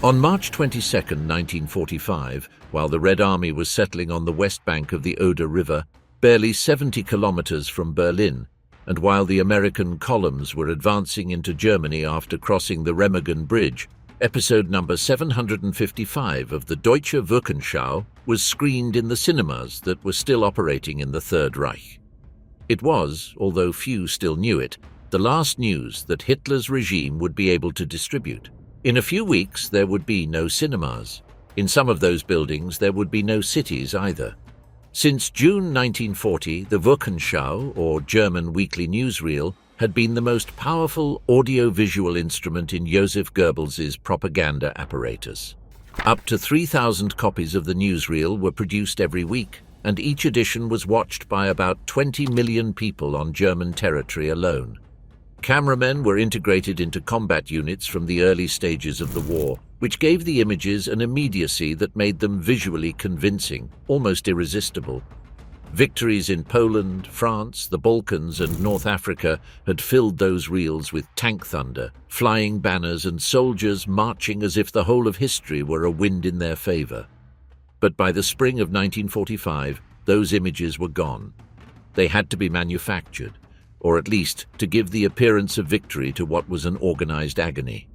On March 22, 1945, while the Red Army was settling on the west bank of the Oder River, barely 70 kilometers from Berlin, and while the American columns were advancing into Germany after crossing the Remagen Bridge, episode number 755 of the Deutsche Wochenschau was screened in the cinemas that were still operating in the Third Reich. It was, although few still knew it, the last news that Hitler's regime would be able to distribute. In a few weeks, there would be no cinemas. In some of those buildings, there would be no cities either. Since June 1940, the Wochenschau, or German weekly newsreel, had been the most powerful audio-visual instrument in Joseph Goebbels's propaganda apparatus. Up to 3,000 copies of the newsreel were produced every week, and each edition was watched by about 20 million people on German territory alone. Cameramen were integrated into combat units from the early stages of the war, which gave the images an immediacy that made them visually convincing, almost irresistible. Victories in Poland, France, the Balkans, and North Africa had filled those reels with tank thunder, flying banners, and soldiers marching as if the whole of history were a wind in their favor. But by the spring of 1945, those images were gone. They had to be manufactured, or at least to give the appearance of victory to what was an organized agony.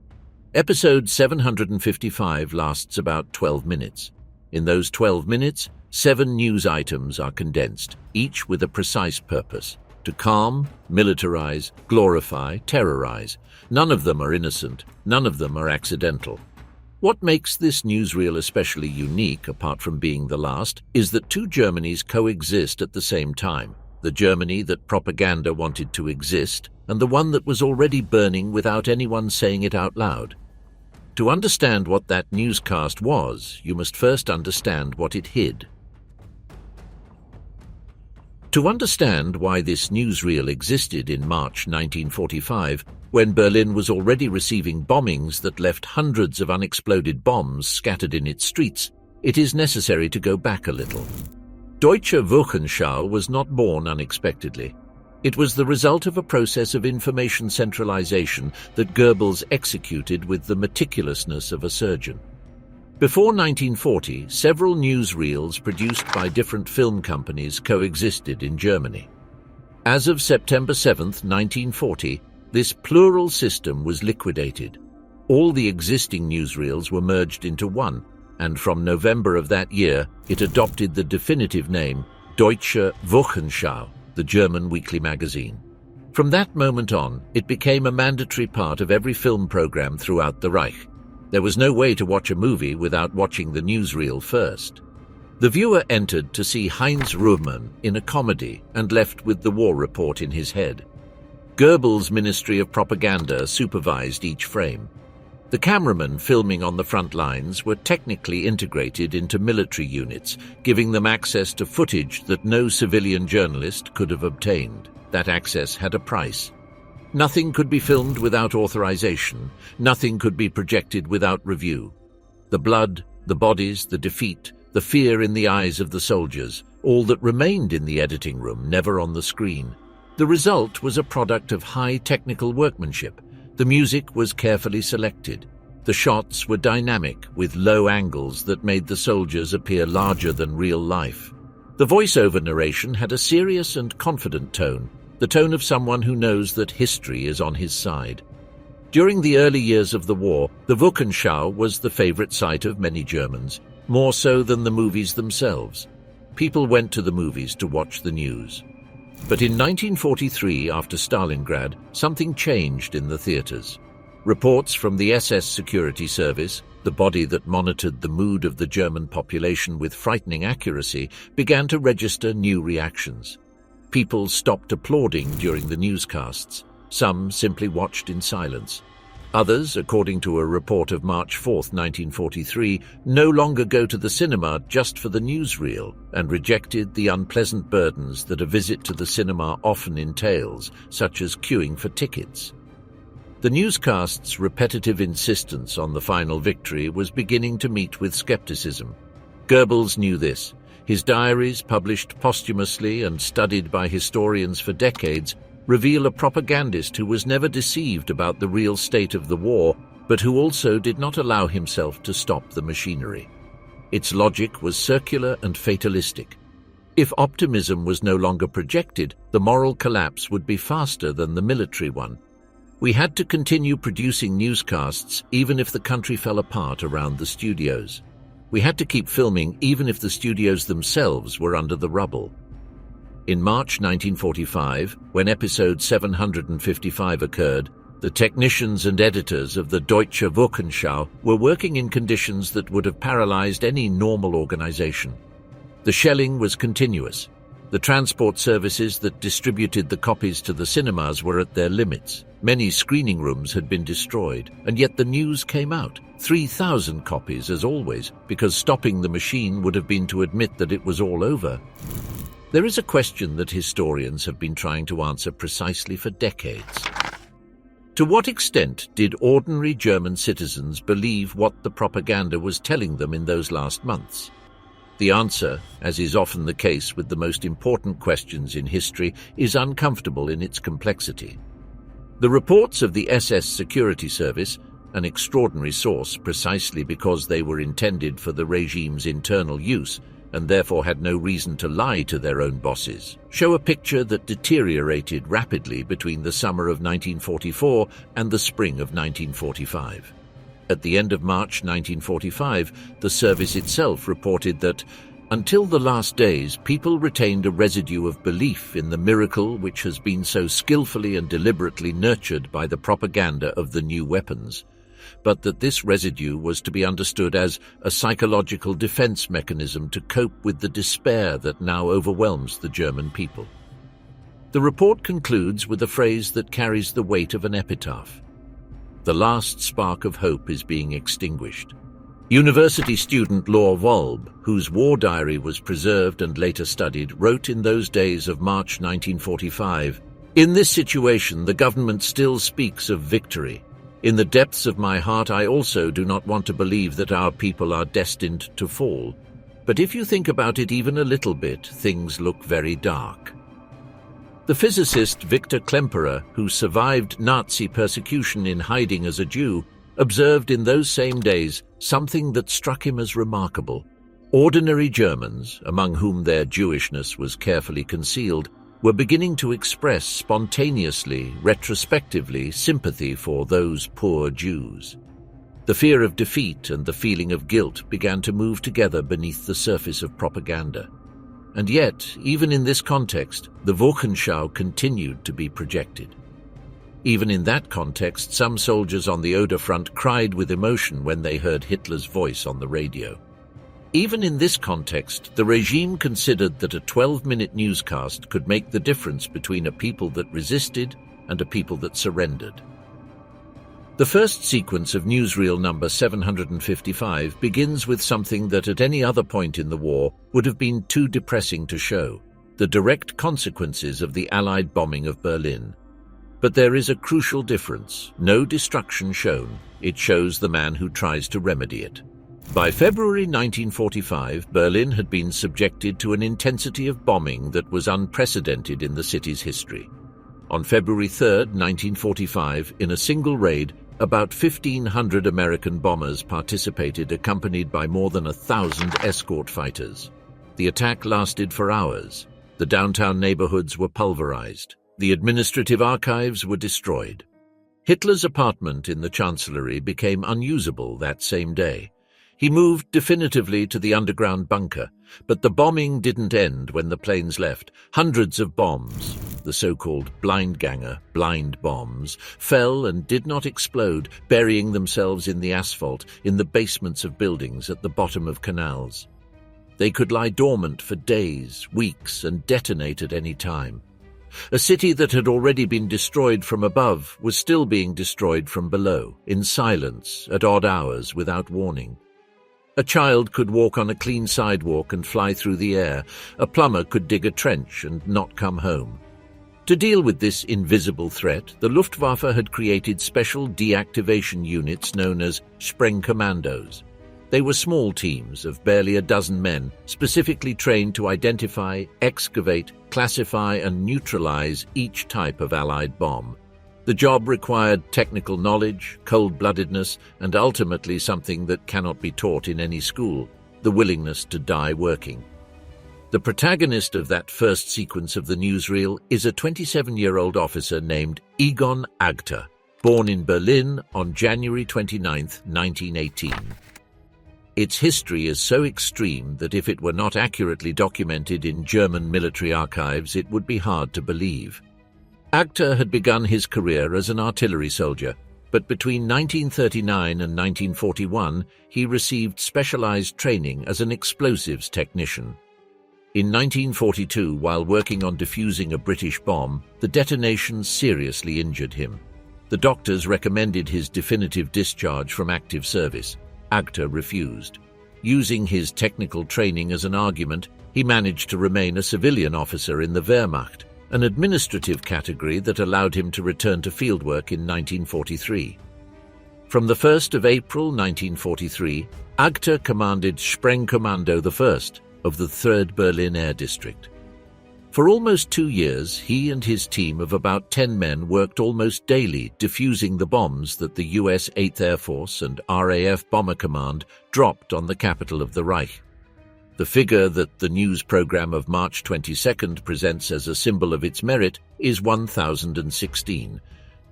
Episode 755 lasts about 12 minutes. In those 12 minutes, 7 news items are condensed, each with a precise purpose: to calm, militarize, glorify, terrorize. None of them are innocent, none of them are accidental. What makes this newsreel especially unique, apart from being the last, is that two Germanys coexist at the same time. The Germany that propaganda wanted to exist, and the one that was already burning without anyone saying it out loud. To understand what that newscast was, you must first understand what it hid. To understand why this newsreel existed in March 1945, when Berlin was already receiving bombings that left hundreds of unexploded bombs scattered in its streets, it is necessary to go back a little. Deutsche Wochenschau was not born unexpectedly. It was the result of a process of information centralization that Goebbels executed with the meticulousness of a surgeon. Before 1940, several newsreels produced by different film companies coexisted in Germany. As of September 7, 1940, this plural system was liquidated. All the existing newsreels were merged into one, and from November of that year, it adopted the definitive name Deutsche Wochenschau, the German weekly magazine. From that moment on, it became a mandatory part of every film program throughout the Reich. There was no way to watch a movie without watching the newsreel first. The viewer entered to see Heinz Rühmann in a comedy and left with the war report in his head. Goebbels' Ministry of Propaganda supervised each frame. The cameramen filming on the front lines were technically integrated into military units, giving them access to footage that no civilian journalist could have obtained. That access had a price. Nothing could be filmed without authorization. Nothing could be projected without review. The blood, the bodies, the defeat, the fear in the eyes of the soldiers, all that remained in the editing room, never on the screen. The result was a product of high technical workmanship. The music was carefully selected. The shots were dynamic, with low angles that made the soldiers appear larger than real life. The voiceover narration had a serious and confident tone, the tone of someone who knows that history is on his side. During the early years of the war, the Wochenschau was the favorite sight of many Germans, more so than the movies themselves. People went to the movies to watch the news. But in 1943, after Stalingrad, something changed in the theaters. Reports from the SS Security Service, the body that monitored the mood of the German population with frightening accuracy, began to register new reactions. People stopped applauding during the newscasts. Some simply watched in silence. Others, according to a report of March 4, 1943, no longer go to the cinema just for the newsreel and rejected the unpleasant burdens that a visit to the cinema often entails, such as queuing for tickets. The newscast's repetitive insistence on the final victory was beginning to meet with skepticism. Goebbels knew this. His diaries, published posthumously and studied by historians for decades, reveal a propagandist who was never deceived about the real state of the war, but who also did not allow himself to stop the machinery. Its logic was circular and fatalistic. If optimism was no longer projected, the moral collapse would be faster than the military one. We had to continue producing newscasts even if the country fell apart around the studios. We had to keep filming even if the studios themselves were under the rubble. In March 1945, when episode 755 occurred, the technicians and editors of the Deutsche Wochenschau were working in conditions that would have paralyzed any normal organization. The shelling was continuous. The transport services that distributed the copies to the cinemas were at their limits. Many screening rooms had been destroyed, and yet the news came out. 3,000 copies, as always, because stopping the machine would have been to admit that it was all over. There is a question that historians have been trying to answer precisely for decades. To what extent did ordinary German citizens believe what the propaganda was telling them in those last months? The answer, as is often the case with the most important questions in history, is uncomfortable in its complexity. The reports of the SS Security Service, an extraordinary source precisely because they were intended for the regime's internal use and therefore had no reason to lie to their own bosses, show a picture that deteriorated rapidly between the summer of 1944 and the spring of 1945. At the end of March 1945, the service itself reported that, until the last days, people retained a residue of belief in the miracle which has been so skillfully and deliberately nurtured by the propaganda of the new weapons, but that this residue was to be understood as a psychological defense mechanism to cope with the despair that now overwhelms the German people. The report concludes with a phrase that carries the weight of an epitaph. The last spark of hope is being extinguished. University student Laura Wolb, whose war diary was preserved and later studied, wrote in those days of March 1945, "In this situation, the government still speaks of victory. In the depths of my heart, I also do not want to believe that our people are destined to fall. But if you think about it even a little bit, things look very dark." The physicist Victor Klemperer, who survived Nazi persecution in hiding as a Jew, observed in those same days something that struck him as remarkable. Ordinary Germans, among whom their Jewishness was carefully concealed, were beginning to express spontaneously, retrospectively, sympathy for those poor Jews. The fear of defeat and the feeling of guilt began to move together beneath the surface of propaganda. And yet, even in this context, the Wochenschau continued to be projected. Even in that context, some soldiers on the Oder front cried with emotion when they heard Hitler's voice on the radio. Even in this context, the regime considered that a 12-minute newscast could make the difference between a people that resisted and a people that surrendered. The first sequence of Newsreel number 755 begins with something that at any other point in the war would have been too depressing to show: the direct consequences of the Allied bombing of Berlin. But there is a crucial difference. No destruction shown. It shows the man who tries to remedy it. By February 1945, Berlin had been subjected to an intensity of bombing that was unprecedented in the city's history. On February 3, 1945, in a single raid, about 1,500 American bombers participated, accompanied by more than 1,000 escort fighters. The attack lasted for hours. The downtown neighborhoods were pulverized. The administrative archives were destroyed. Hitler's apartment in the Chancellery became unusable that same day. He moved definitively to the underground bunker, but the bombing didn't end when the planes left. Hundreds of bombs, the so-called blindganger, blind bombs, fell and did not explode, burying themselves in the asphalt, in the basements of buildings, at the bottom of canals. They could lie dormant for days, weeks, and detonate at any time. A city that had already been destroyed from above was still being destroyed from below, in silence, at odd hours, without warning. A child could walk on a clean sidewalk and fly through the air. A plumber could dig a trench and not come home. To deal with this invisible threat, the Luftwaffe had created special deactivation units known as Sprengkommandos. They were small teams of barely a dozen men, specifically trained to identify, excavate, classify, and neutralize each type of Allied bomb. The job required technical knowledge, cold-bloodedness, and ultimately something that cannot be taught in any school: the willingness to die working. The protagonist of that first sequence of the newsreel is a 27-year-old officer named Egon Agter, born in Berlin on January 29, 1918. Its history is so extreme that if it were not accurately documented in German military archives, it would be hard to believe. Agter had begun his career as an artillery soldier, but between 1939 and 1941 he received specialized training as an explosives technician. In 1942, while working on defusing a British bomb, the detonation seriously injured him. The doctors recommended his definitive discharge from active service. Agter refused. Using his technical training as an argument, he managed to remain a civilian officer in the Wehrmacht, an administrative category that allowed him to return to fieldwork in 1943. From the 1st of April 1943, Agter commanded Sprengkommando I of the 3rd Berlin Air District. For almost 2 years, he and his team of about 10 men worked almost daily defusing the bombs that the US 8th Air Force and RAF Bomber Command dropped on the capital of the Reich. The figure that the news program of March 22nd presents as a symbol of its merit is 1016.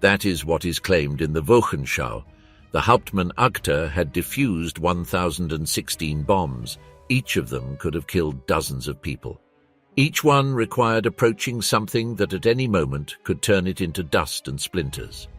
That is what is claimed in the Wochenschau. The Hauptmann Agter had defused 1016 bombs. Each of them could have killed dozens of people. Each one required approaching something that at any moment could turn it into dust and splinters.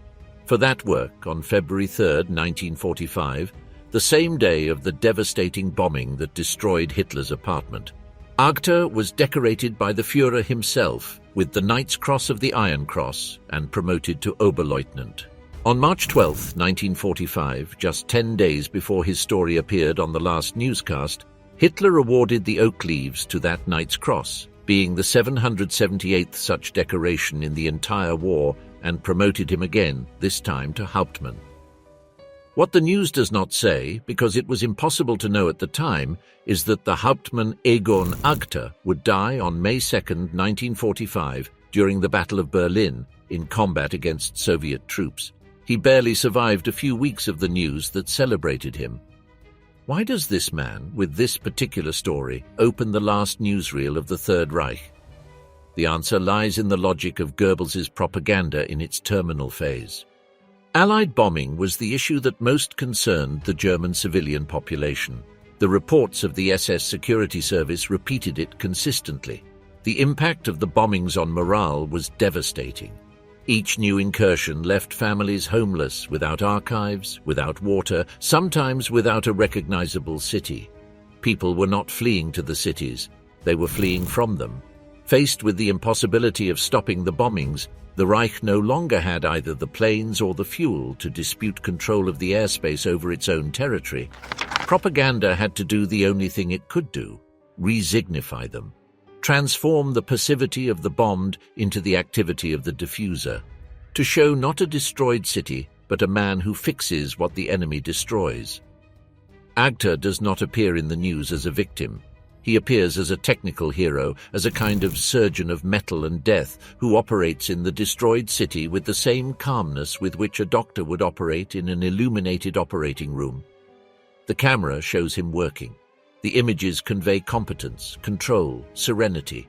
For that work, on February 3, 1945, the same day of the devastating bombing that destroyed Hitler's apartment, Agter was decorated by the Führer himself with the Knight's Cross of the Iron Cross and promoted to Oberleutnant. On March 12, 1945, just 10 days before his story appeared on the last newscast, Hitler awarded the oak leaves to that Knight's Cross, being the 778th such decoration in the entire war, and promoted him again, this time to Hauptmann. What the news does not say, because it was impossible to know at the time, is that the Hauptmann Egon Agter would die on May 2, 1945, during the Battle of Berlin, in combat against Soviet troops. He barely survived a few weeks of the news that celebrated him. Why does this man, with this particular story, open the last newsreel of the Third Reich? The answer lies in the logic of Goebbels's propaganda in its terminal phase. Allied bombing was the issue that most concerned the German civilian population. The reports of the SS Security Service repeated it consistently. The impact of the bombings on morale was devastating. Each new incursion left families homeless, without archives, without water, sometimes without a recognizable city. People were not fleeing to the cities, they were fleeing from them. Faced with the impossibility of stopping the bombings, the Reich no longer had either the planes or the fuel to dispute control of the airspace over its own territory. Propaganda had to do the only thing it could do: resignify them. Transform the passivity of the bombed into the activity of the diffuser, to show not a destroyed city, but a man who fixes what the enemy destroys. Agter does not appear in the news as a victim. He appears as a technical hero, as a kind of surgeon of metal and death who operates in the destroyed city with the same calmness with which a doctor would operate in an illuminated operating room. The camera shows him working. The images convey competence, control, serenity.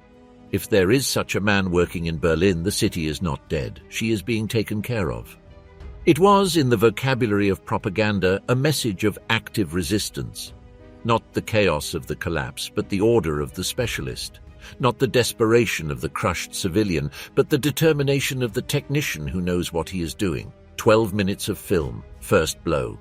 If there is such a man working in Berlin, the city is not dead. She is being taken care of. It was, in the vocabulary of propaganda, a message of active resistance. Not the chaos of the collapse, but the order of the specialist. Not the desperation of the crushed civilian, but the determination of the technician who knows what he is doing. 12 minutes of film, first blow.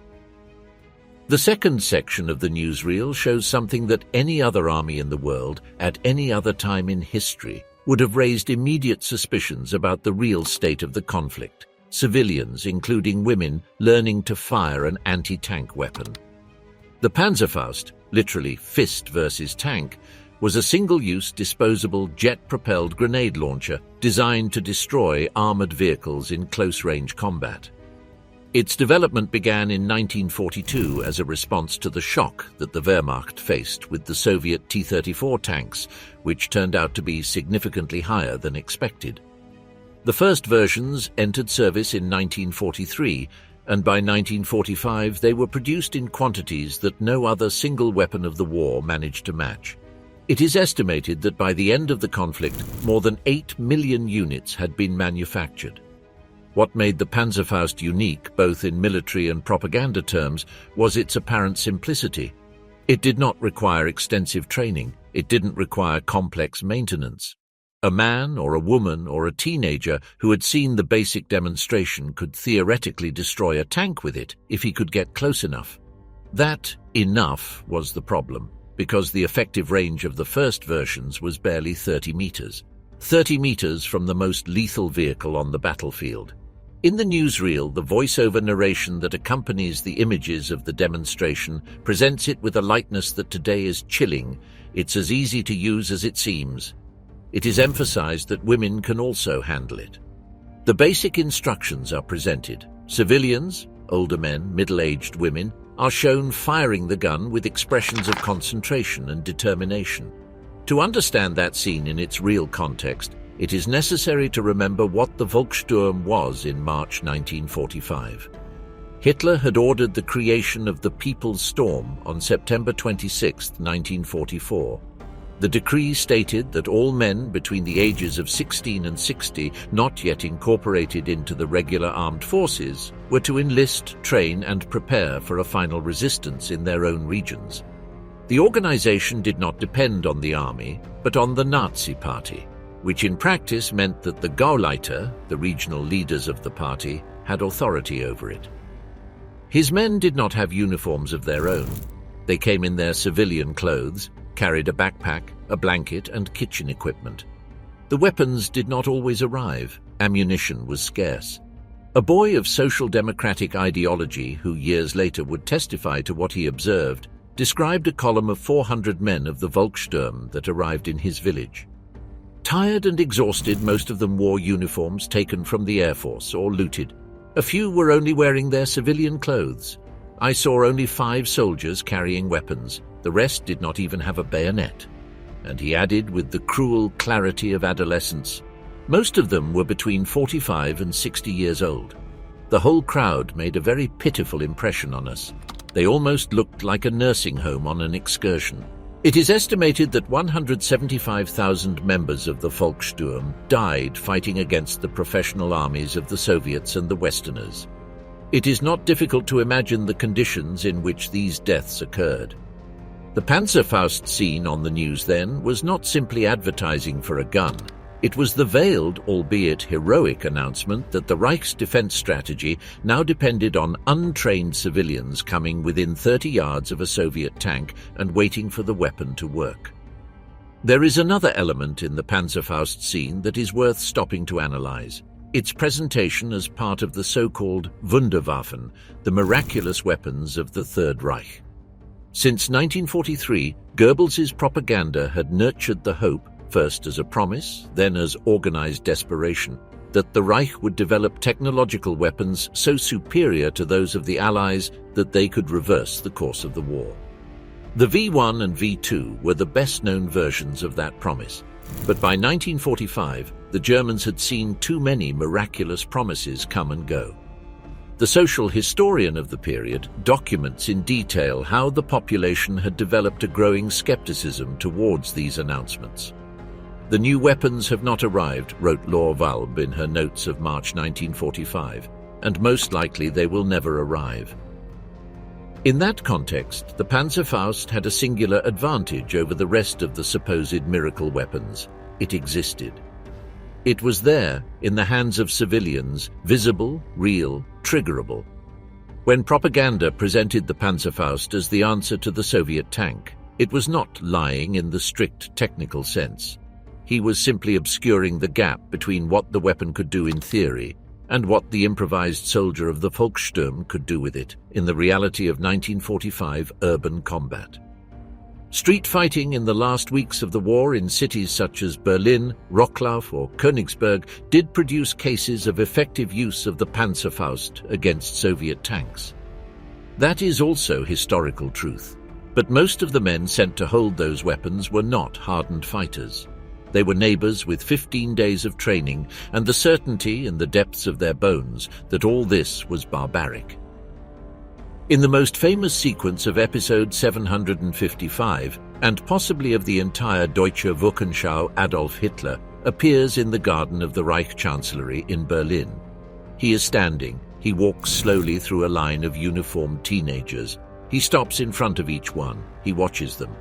The second section of the newsreel shows something that any other army in the world, at any other time in history, would have raised immediate suspicions about the real state of the conflict. Civilians, including women, learning to fire an anti-tank weapon. The Panzerfaust, literally fist versus tank, was a single-use disposable jet-propelled grenade launcher designed to destroy armored vehicles in close-range combat. Its development began in 1942 as a response to the shock that the Wehrmacht faced with the Soviet T-34 tanks, which turned out to be significantly higher than expected. The first versions entered service in 1943, and by 1945 they were produced in quantities that no other single weapon of the war managed to match. It is estimated that by the end of the conflict, more than 8 million units had been manufactured. What made the Panzerfaust unique, both in military and propaganda terms, was its apparent simplicity. It did not require extensive training. It didn't require complex maintenance. A man or a woman or a teenager who had seen the basic demonstration could theoretically destroy a tank with it if he could get close enough. That enough was the problem, because the effective range of the first versions was barely 30 meters. 30 meters from the most lethal vehicle on the battlefield. In the newsreel, the voice-over narration that accompanies the images of the demonstration presents it with a lightness that today is chilling. It's as easy to use as it seems. It is emphasized that women can also handle it. The basic instructions are presented. Civilians, older men, middle-aged women, are shown firing the gun with expressions of concentration and determination. To understand that scene in its real context, it is necessary to remember what the Volkssturm was in March 1945. Hitler had ordered the creation of the People's Storm on September 26, 1944. The decree stated that all men between the ages of 16 and 60, not yet incorporated into the regular armed forces, were to enlist, train, and prepare for a final resistance in their own regions. The organization did not depend on the army, but on the Nazi Party, which in practice meant that the Gauleiter, the regional leaders of the party, had authority over it. His men did not have uniforms of their own. They came in their civilian clothes, carried a backpack, a blanket, and kitchen equipment. The weapons did not always arrive. Ammunition was scarce. A boy of social democratic ideology, who years later would testify to what he observed, described a column of 400 men of the Volkssturm that arrived in his village. Tired and exhausted, most of them wore uniforms taken from the Air Force or looted. A few were only wearing their civilian clothes. I saw only 5 soldiers carrying weapons. The rest did not even have a bayonet. And he added with the cruel clarity of adolescence, most of them were between 45 and 60 years old. The whole crowd made a very pitiful impression on us. They almost looked like a nursing home on an excursion. It is estimated that 175,000 members of the Volkssturm died fighting against the professional armies of the Soviets and the Westerners. It is not difficult to imagine the conditions in which these deaths occurred. The Panzerfaust scene on the news then was not simply advertising for a gun. It was the veiled, albeit heroic, announcement that the Reich's defense strategy now depended on untrained civilians coming within 30 yards of a Soviet tank and waiting for the weapon to work. There is another element in the Panzerfaust scene that is worth stopping to analyze. Its presentation as part of the so-called Wunderwaffen, the miraculous weapons of the Third Reich. Since 1943, Goebbels's propaganda had nurtured the hope, first as a promise, then as organized desperation, that the Reich would develop technological weapons so superior to those of the Allies that they could reverse the course of the war. The V1 and V2 were the best-known versions of that promise, but by 1945, the Germans had seen too many miraculous promises come and go. The social historian of the period documents in detail how the population had developed a growing skepticism towards these announcements. The new weapons have not arrived, wrote Laure Valb in her notes of March 1945, and most likely they will never arrive. In that context, the Panzerfaust had a singular advantage over the rest of the supposed miracle weapons. It existed. It was there, in the hands of civilians, visible, real, triggerable. When propaganda presented the Panzerfaust as the answer to the Soviet tank, it was not lying in the strict technical sense. He was simply obscuring the gap between what the weapon could do in theory and what the improvised soldier of the Volkssturm could do with it in the reality of 1945 urban combat. Street fighting in the last weeks of the war in cities such as Berlin, Wrocław, or Königsberg did produce cases of effective use of the Panzerfaust against Soviet tanks. That is also historical truth, but most of the men sent to hold those weapons were not hardened fighters. They were neighbors with 15 days of training and the certainty in the depths of their bones that all this was barbaric. In the most famous sequence of episode 755, and possibly of the entire Deutsche Wochenschau, Adolf Hitler appears in the garden of the Reich Chancellery in Berlin. He is standing. He walks slowly through a line of uniformed teenagers. He stops in front of each one. He watches them.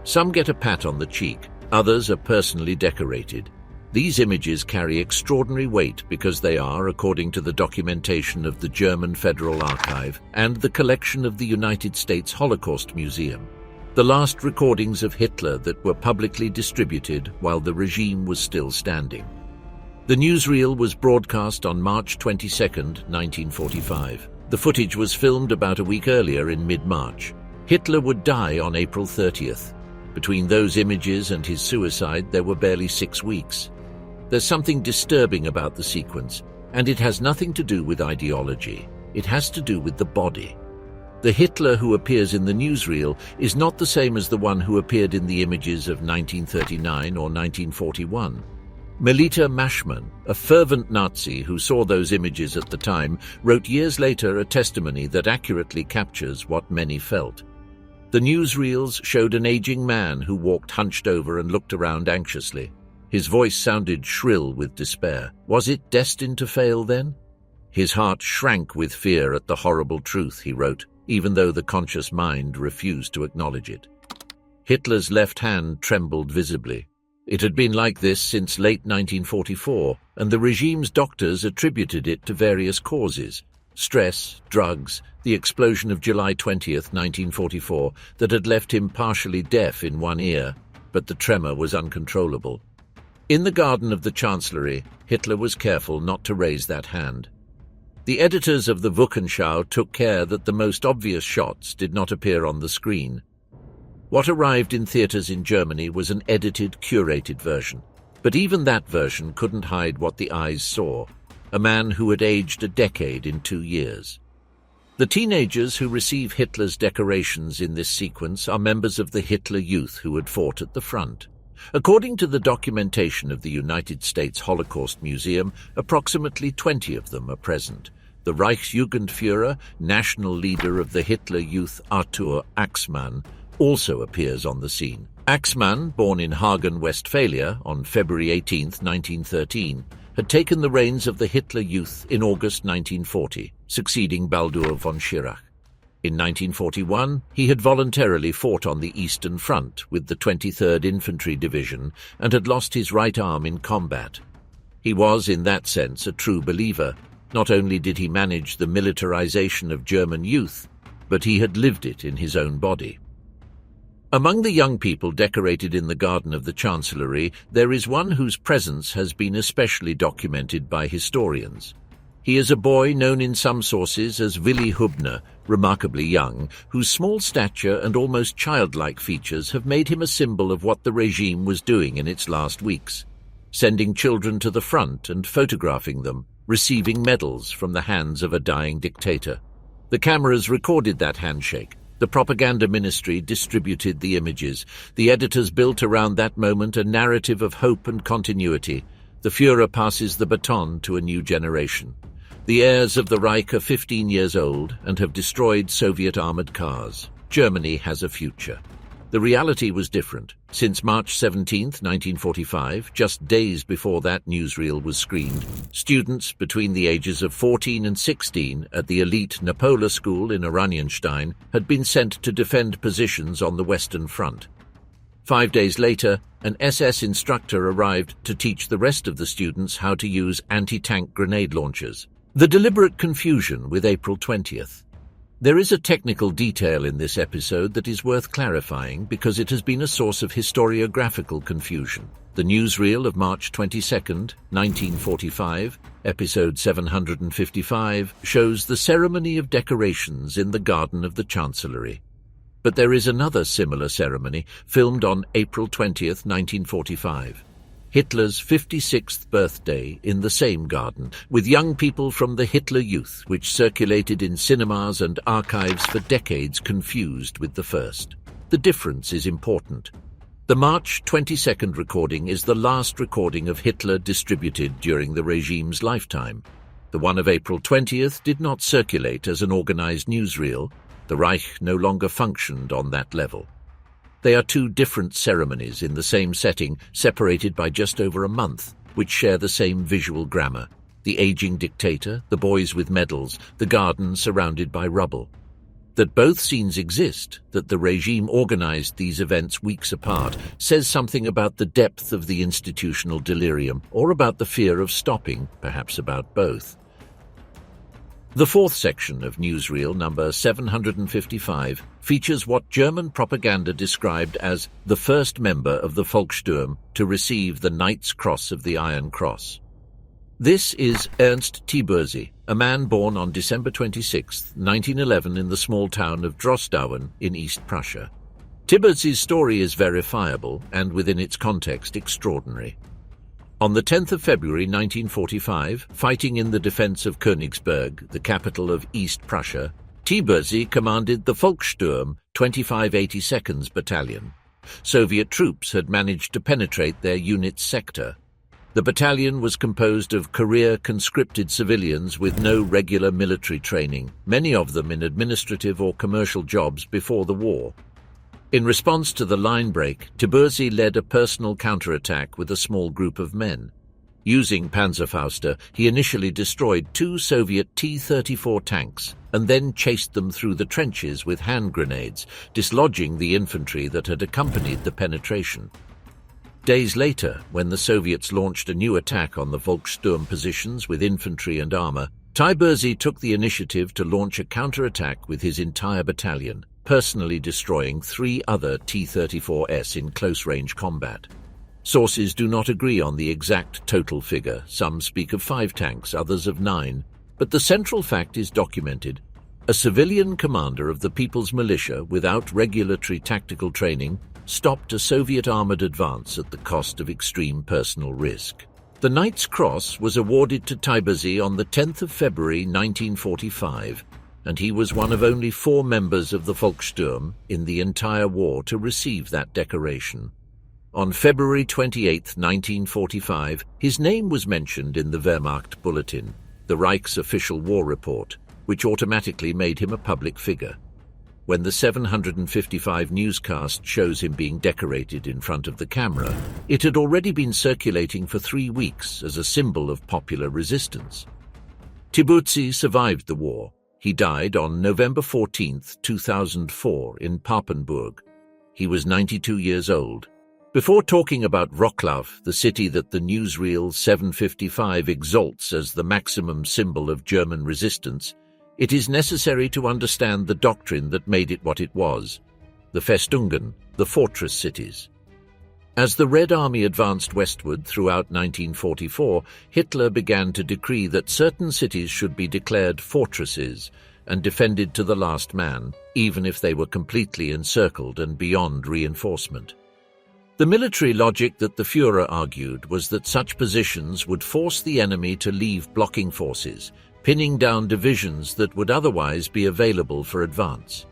Some get a pat on the cheek. Others are personally decorated. These images carry extraordinary weight because they are, according to the documentation of the German Federal Archive and the collection of the United States Holocaust Museum, the last recordings of Hitler that were publicly distributed while the regime was still standing. The newsreel was broadcast on March 22, 1945. The footage was filmed about a week earlier in mid-March. Hitler would die on April 30th. Between those images and his suicide, there were barely 6 weeks. There's something disturbing about the sequence, and it has nothing to do with ideology. It has to do with the body. The Hitler who appears in the newsreel is not the same as the one who appeared in the images of 1939 or 1941. Melita Maschmann, a fervent Nazi who saw those images at the time, wrote years later a testimony that accurately captures what many felt. The newsreels showed an aging man who walked hunched over and looked around anxiously. His voice sounded shrill with despair. Was it destined to fail then? His heart shrank with fear at the horrible truth, he wrote, even though the conscious mind refused to acknowledge it. Hitler's left hand trembled visibly. It had been like this since late 1944, and the regime's doctors attributed it to various causes: stress, drugs, the explosion of July 20th, 1944, that had left him partially deaf in one ear, but the tremor was uncontrollable. In the garden of the Chancellery, Hitler was careful not to raise that hand. The editors of the Wochenschau took care that the most obvious shots did not appear on the screen. What arrived in theaters in Germany was an edited, curated version, but even that version couldn't hide what the eyes saw: a man who had aged a decade in 2 years. The teenagers who receive Hitler's decorations in this sequence are members of the Hitler Youth who had fought at the front. According to the documentation of the United States Holocaust Museum, approximately 20 of them are present. The Reichsjugendführer, national leader of the Hitler Youth Arthur Axmann, also appears on the scene. Axmann, born in Hagen, Westphalia, on February 18, 1913, had taken the reins of the Hitler Youth in August 1940, succeeding Baldur von Schirach. In 1941, he had voluntarily fought on the Eastern Front with the 23rd Infantry Division and had lost his right arm in combat. He was, in that sense, a true believer. Not only did he manage the militarization of German youth, but he had lived it in his own body. Among the young people decorated in the garden of the Chancellery, there is one whose presence has been especially documented by historians. He is a boy known in some sources as Willy Hübner, remarkably young, whose small stature and almost childlike features have made him a symbol of what the regime was doing in its last weeks: sending children to the front and photographing them, receiving medals from the hands of a dying dictator. The cameras recorded that handshake. The propaganda ministry distributed the images. The editors built around that moment a narrative of hope and continuity. The Führer passes the baton to a new generation. The heirs of the Reich are 15 years old and have destroyed Soviet armored cars. Germany has a future. The reality was different. Since March 17, 1945, just days before that newsreel was screened, students between the ages of 14 and 16 at the elite Napola school in Oranienstein had been sent to defend positions on the Western Front. 5 days later, an SS instructor arrived to teach the rest of the students how to use anti-tank grenade launchers. The deliberate confusion with April 20th. There is a technical detail in this episode that is worth clarifying because it has been a source of historiographical confusion. The newsreel of March 22, 1945, episode 755, shows the ceremony of decorations in the garden of the Chancellery. But there is another similar ceremony filmed on April 20, 1945. Hitler's 56th birthday in the same garden, with young people from the Hitler Youth, which circulated in cinemas and archives for decades, confused with the first. The difference is important. The March 22nd recording is the last recording of Hitler distributed during the regime's lifetime. The one of April 20th did not circulate as an organized newsreel. The Reich no longer functioned on that level. They are two different ceremonies in the same setting, separated by just over a month, which share the same visual grammar: the aging dictator, the boys with medals, the garden surrounded by rubble. That both scenes exist, that the regime organized these events weeks apart, says something about the depth of the institutional delirium, or about the fear of stopping, perhaps about both. The fourth section of Newsreel number 755 features what German propaganda described as the first member of the Volkssturm to receive the Knight's Cross of the Iron Cross. This is Ernst Tiburzi, a man born on December 26, 1911 in the small town of Drosdauen in East Prussia. Tiburzi's story is verifiable and, within its context, extraordinary. On the 10th of February 1945, fighting in the defense of Königsberg, the capital of East Prussia, Tiburzi commanded the Volkssturm 2582nd Battalion. Soviet troops had managed to penetrate their unit's sector. The battalion was composed of career conscripted civilians with no regular military training, many of them in administrative or commercial jobs before the war. In response to the line break, Tiburzi led a personal counterattack with a small group of men. Using Panzerfausts, he initially destroyed 2 Soviet T-34 tanks and then chased them through the trenches with hand grenades, dislodging the infantry that had accompanied the penetration. Days later, when the Soviets launched a new attack on the Volkssturm positions with infantry and armor, Tiburzi took the initiative to launch a counterattack with his entire battalion, personally destroying 3 other T-34s in close-range combat. Sources do not agree on the exact total figure. Some speak of 5 tanks, others of 9, but the central fact is documented. A civilian commander of the People's Militia without regulatory tactical training stopped a Soviet armored advance at the cost of extreme personal risk. The Knight's Cross was awarded to Tiburzi on the 10th of February 1945, and he was one of only 4 members of the Volkssturm in the entire war to receive that decoration. On February 28, 1945, his name was mentioned in the Wehrmacht Bulletin, the Reich's official war report, which automatically made him a public figure. When the 755 newscast shows him being decorated in front of the camera, it had already been circulating for 3 weeks as a symbol of popular resistance. Tiburzi survived the war. He died on November 14, 2004 in Papenburg. He was 92 years old. Before talking about Wrocław, the city that the Newsreel 755 exalts as the maximum symbol of German resistance, it is necessary to understand the doctrine that made it what it was: the Festungen, the fortress cities. As the Red Army advanced westward throughout 1944, Hitler began to decree that certain cities should be declared fortresses and defended to the last man, even if they were completely encircled and beyond reinforcement. The military logic that the Führer argued was that such positions would force the enemy to leave blocking forces, pinning down divisions that would otherwise be available for advance.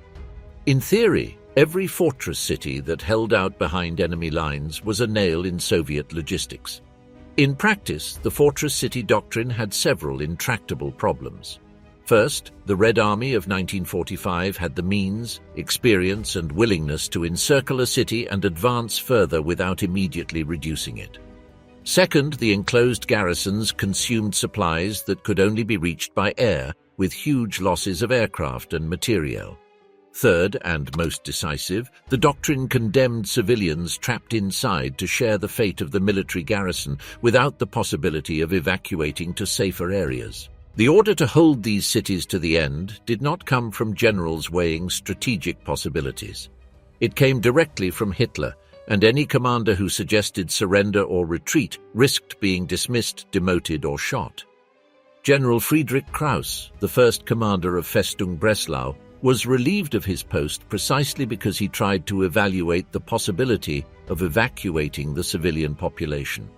In theory, every fortress city that held out behind enemy lines was a nail in Soviet logistics. In practice, the fortress city doctrine had several intractable problems. First, the Red Army of 1945 had the means, experience, and willingness to encircle a city and advance further without immediately reducing it. Second, the enclosed garrisons consumed supplies that could only be reached by air, with huge losses of aircraft and materiel. Third, and most decisive, the doctrine condemned civilians trapped inside to share the fate of the military garrison without the possibility of evacuating to safer areas. The order to hold these cities to the end did not come from generals weighing strategic possibilities. It came directly from Hitler, and any commander who suggested surrender or retreat risked being dismissed, demoted, or shot. General Friedrich Krauss, the first commander of Festung Breslau, was relieved of his post precisely because he tried to evaluate the possibility of evacuating the civilian population.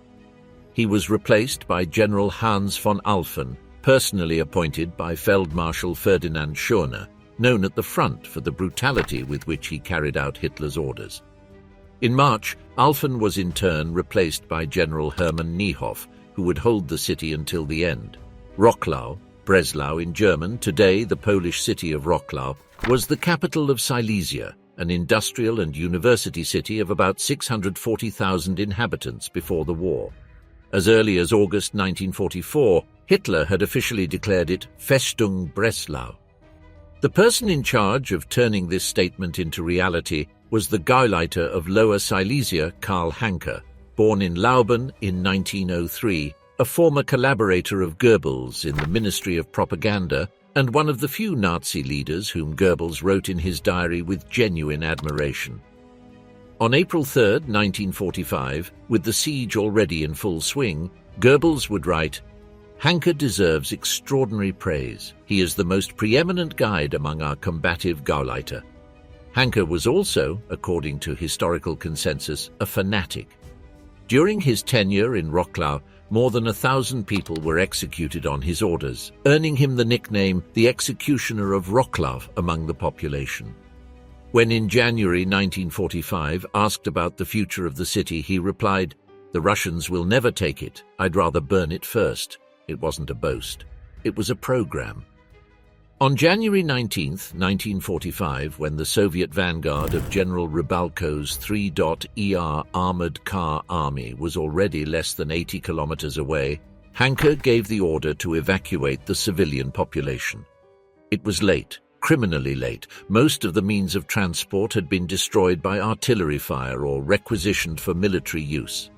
He was replaced by General Hans von Alphen, personally appointed by Feldmarschall Ferdinand Schörner, known at the front for the brutality with which he carried out Hitler's orders. In March, Alphen was in turn replaced by General Hermann Niehoff, who would hold the city until the end. Wrocław, Breslau in German, today the Polish city of Wrocław, was the capital of Silesia, an industrial and university city of about 640,000 inhabitants before the war. As early as August 1944, Hitler had officially declared it Festung Breslau. The person in charge of turning this statement into reality was the Gauleiter of Lower Silesia, Karl Hanke, born in Lauben in 1903, a former collaborator of Goebbels in the Ministry of Propaganda and one of the few Nazi leaders whom Goebbels wrote in his diary with genuine admiration. On April 3, 1945, with the siege already in full swing, Goebbels would write, "Hanke deserves extraordinary praise. He is the most preeminent guide among our combative Gauleiter." Hanke was also, according to historical consensus, a fanatic. During his tenure in Wrocław, more than 1,000 people were executed on his orders, earning him the nickname the Executioner of Wrocław among the population. When in January 1945 asked about the future of the city, he replied, "The Russians will never take it. I'd rather burn it first." It wasn't a boast. It was a program. On January 19, 1945, when the Soviet vanguard of General Rybalko's 3.ER armored car army was already less than 80 kilometers away, Hanke gave the order to evacuate the civilian population. It was late, criminally late. Most of the means of transport had been destroyed by artillery fire or requisitioned for military use.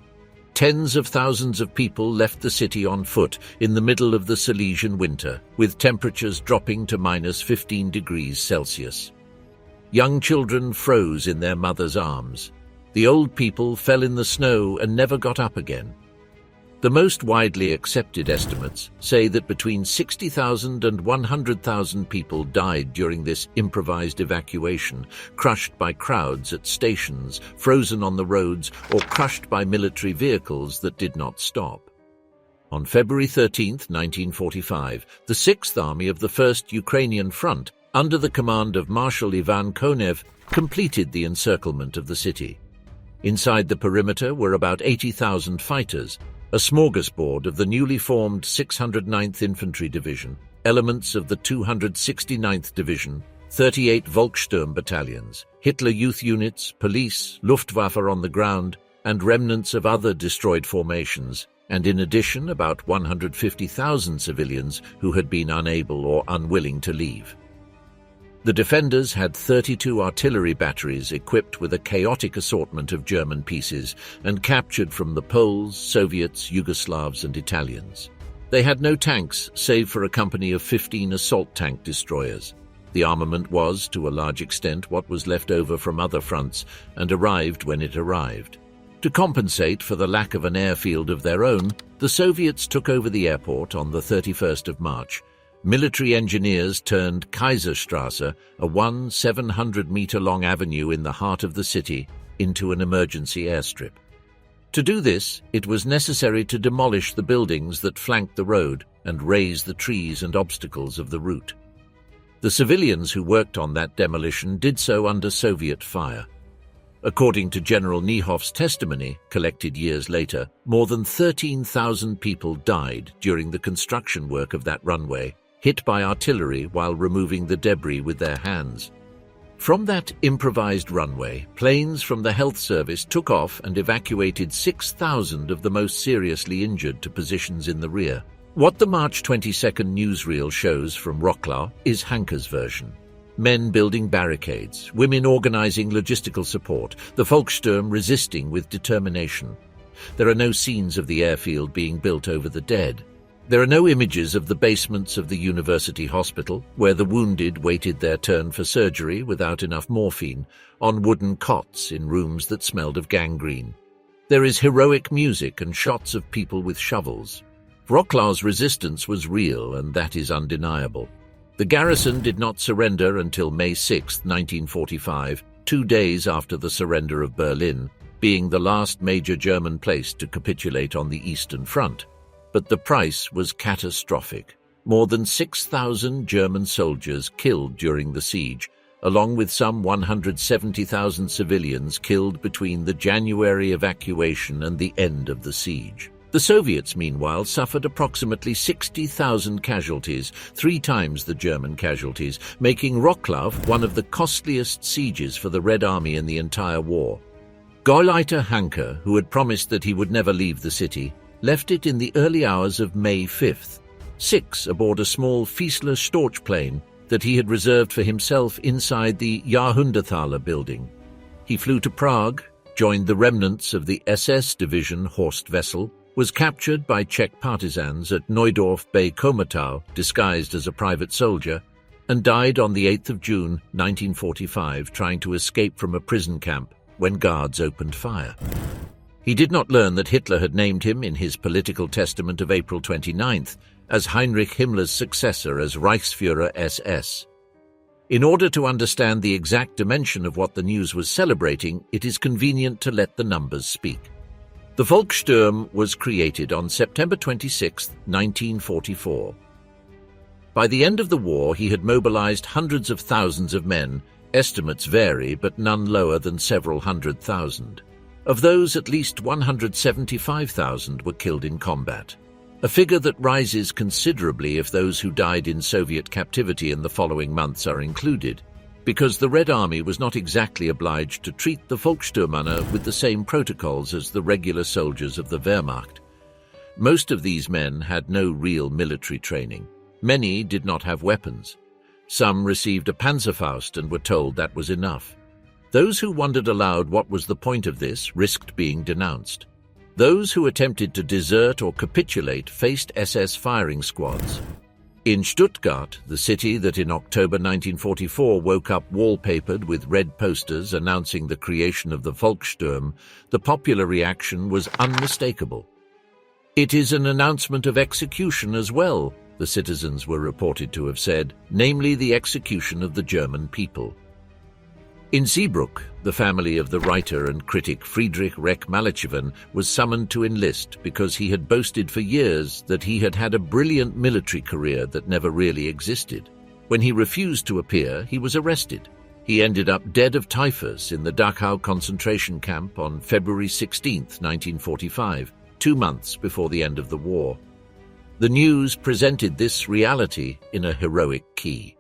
Tens of thousands of people left the city on foot in the middle of the Silesian winter, with temperatures dropping to -15 degrees Celsius. Young children froze in their mothers' arms. The old people fell in the snow and never got up again. The most widely accepted estimates say that between 60,000 and 100,000 people died during this improvised evacuation, crushed by crowds at stations, frozen on the roads, or crushed by military vehicles that did not stop. On February 13, 1945, the Sixth Army of the First Ukrainian Front, under the command of Marshal Ivan Konev, completed the encirclement of the city. Inside the perimeter were about 80,000 fighters, a smorgasbord of the newly formed 609th Infantry Division, elements of the 269th Division, 38 Volkssturm battalions, Hitler Youth units, police, Luftwaffe on the ground, and remnants of other destroyed formations, and in addition about 150,000 civilians who had been unable or unwilling to leave. The defenders had 32 artillery batteries equipped with a chaotic assortment of German pieces and captured from the Poles, Soviets, Yugoslavs and Italians. They had no tanks, save for a company of 15 assault tank destroyers. The armament was, to a large extent, what was left over from other fronts and arrived when it arrived. To compensate for the lack of an airfield of their own, the Soviets took over the airport on the 31st of March. Military engineers turned Kaiserstrasse, a 700-meter-long avenue in the heart of the city, into an emergency airstrip. To do this, it was necessary to demolish the buildings that flanked the road and raze the trees and obstacles of the route. The civilians who worked on that demolition did so under Soviet fire. According to General Niehoff's testimony, collected years later, more than 13,000 people died during the construction work of that runway, hit by artillery while removing the debris with their hands. From that improvised runway, planes from the health service took off and evacuated 6,000 of the most seriously injured to positions in the rear. What the March 22nd newsreel shows from Wrocław is Hanke's version. Men building barricades, women organizing logistical support, the Volkssturm resisting with determination. There are no scenes of the airfield being built over the dead. There are no images of the basements of the university hospital, where the wounded waited their turn for surgery without enough morphine, on wooden cots in rooms that smelled of gangrene. There is heroic music and shots of people with shovels. Wrocław's resistance was real, and that is undeniable. The garrison did not surrender until May 6, 1945, 2 days after the surrender of Berlin, being the last major German place to capitulate on the Eastern Front. But the price was catastrophic. More than 6,000 German soldiers killed during the siege, along with some 170,000 civilians killed between the January evacuation and the end of the siege. The Soviets, meanwhile, suffered approximately 60,000 casualties, 3 times the German casualties, making Wrocław one of the costliest sieges for the Red Army in the entire war. Gauleiter Hanke, who had promised that he would never leave the city, left it in the early hours of May 5th, 6 aboard a small Fiesler Storch plane that he had reserved for himself inside the Jahrhunderthaler building. He flew to Prague, joined the remnants of the SS division Horst Wessel, was captured by Czech partisans at Neudorf bei Komatau, disguised as a private soldier, and died on the 8th of June 1945 trying to escape from a prison camp when guards opened fire. He did not learn that Hitler had named him in his political testament of April 29th as Heinrich Himmler's successor as Reichsführer SS. In order to understand the exact dimension of what the news was celebrating, it is convenient to let the numbers speak. The Volkssturm was created on September 26, 1944. By the end of the war, he had mobilized hundreds of thousands of men. Estimates vary, but none lower than several 100,000. Of those, at least 175,000 were killed in combat, a figure that rises considerably if those who died in Soviet captivity in the following months are included, because the Red Army was not exactly obliged to treat the Volkssturmänner with the same protocols as the regular soldiers of the Wehrmacht. Most of these men had no real military training. Many did not have weapons. Some received a Panzerfaust and were told that was enough. Those who wondered aloud what was the point of this risked being denounced. Those who attempted to desert or capitulate faced SS firing squads. In Stuttgart, the city that in October 1944 woke up wallpapered with red posters announcing the creation of the Volkssturm, the popular reaction was unmistakable. "It is an announcement of execution as well," the citizens were reported to have said, namely the execution of the German people. In Zeebrugg, the family of the writer and critic Friedrich Reck Malacheven was summoned to enlist because he had boasted for years that he had had a brilliant military career that never really existed. When he refused to appear, he was arrested. He ended up dead of typhus in the Dachau concentration camp on February 16, 1945, 2 months before the end of the war. The news presented this reality in a heroic key.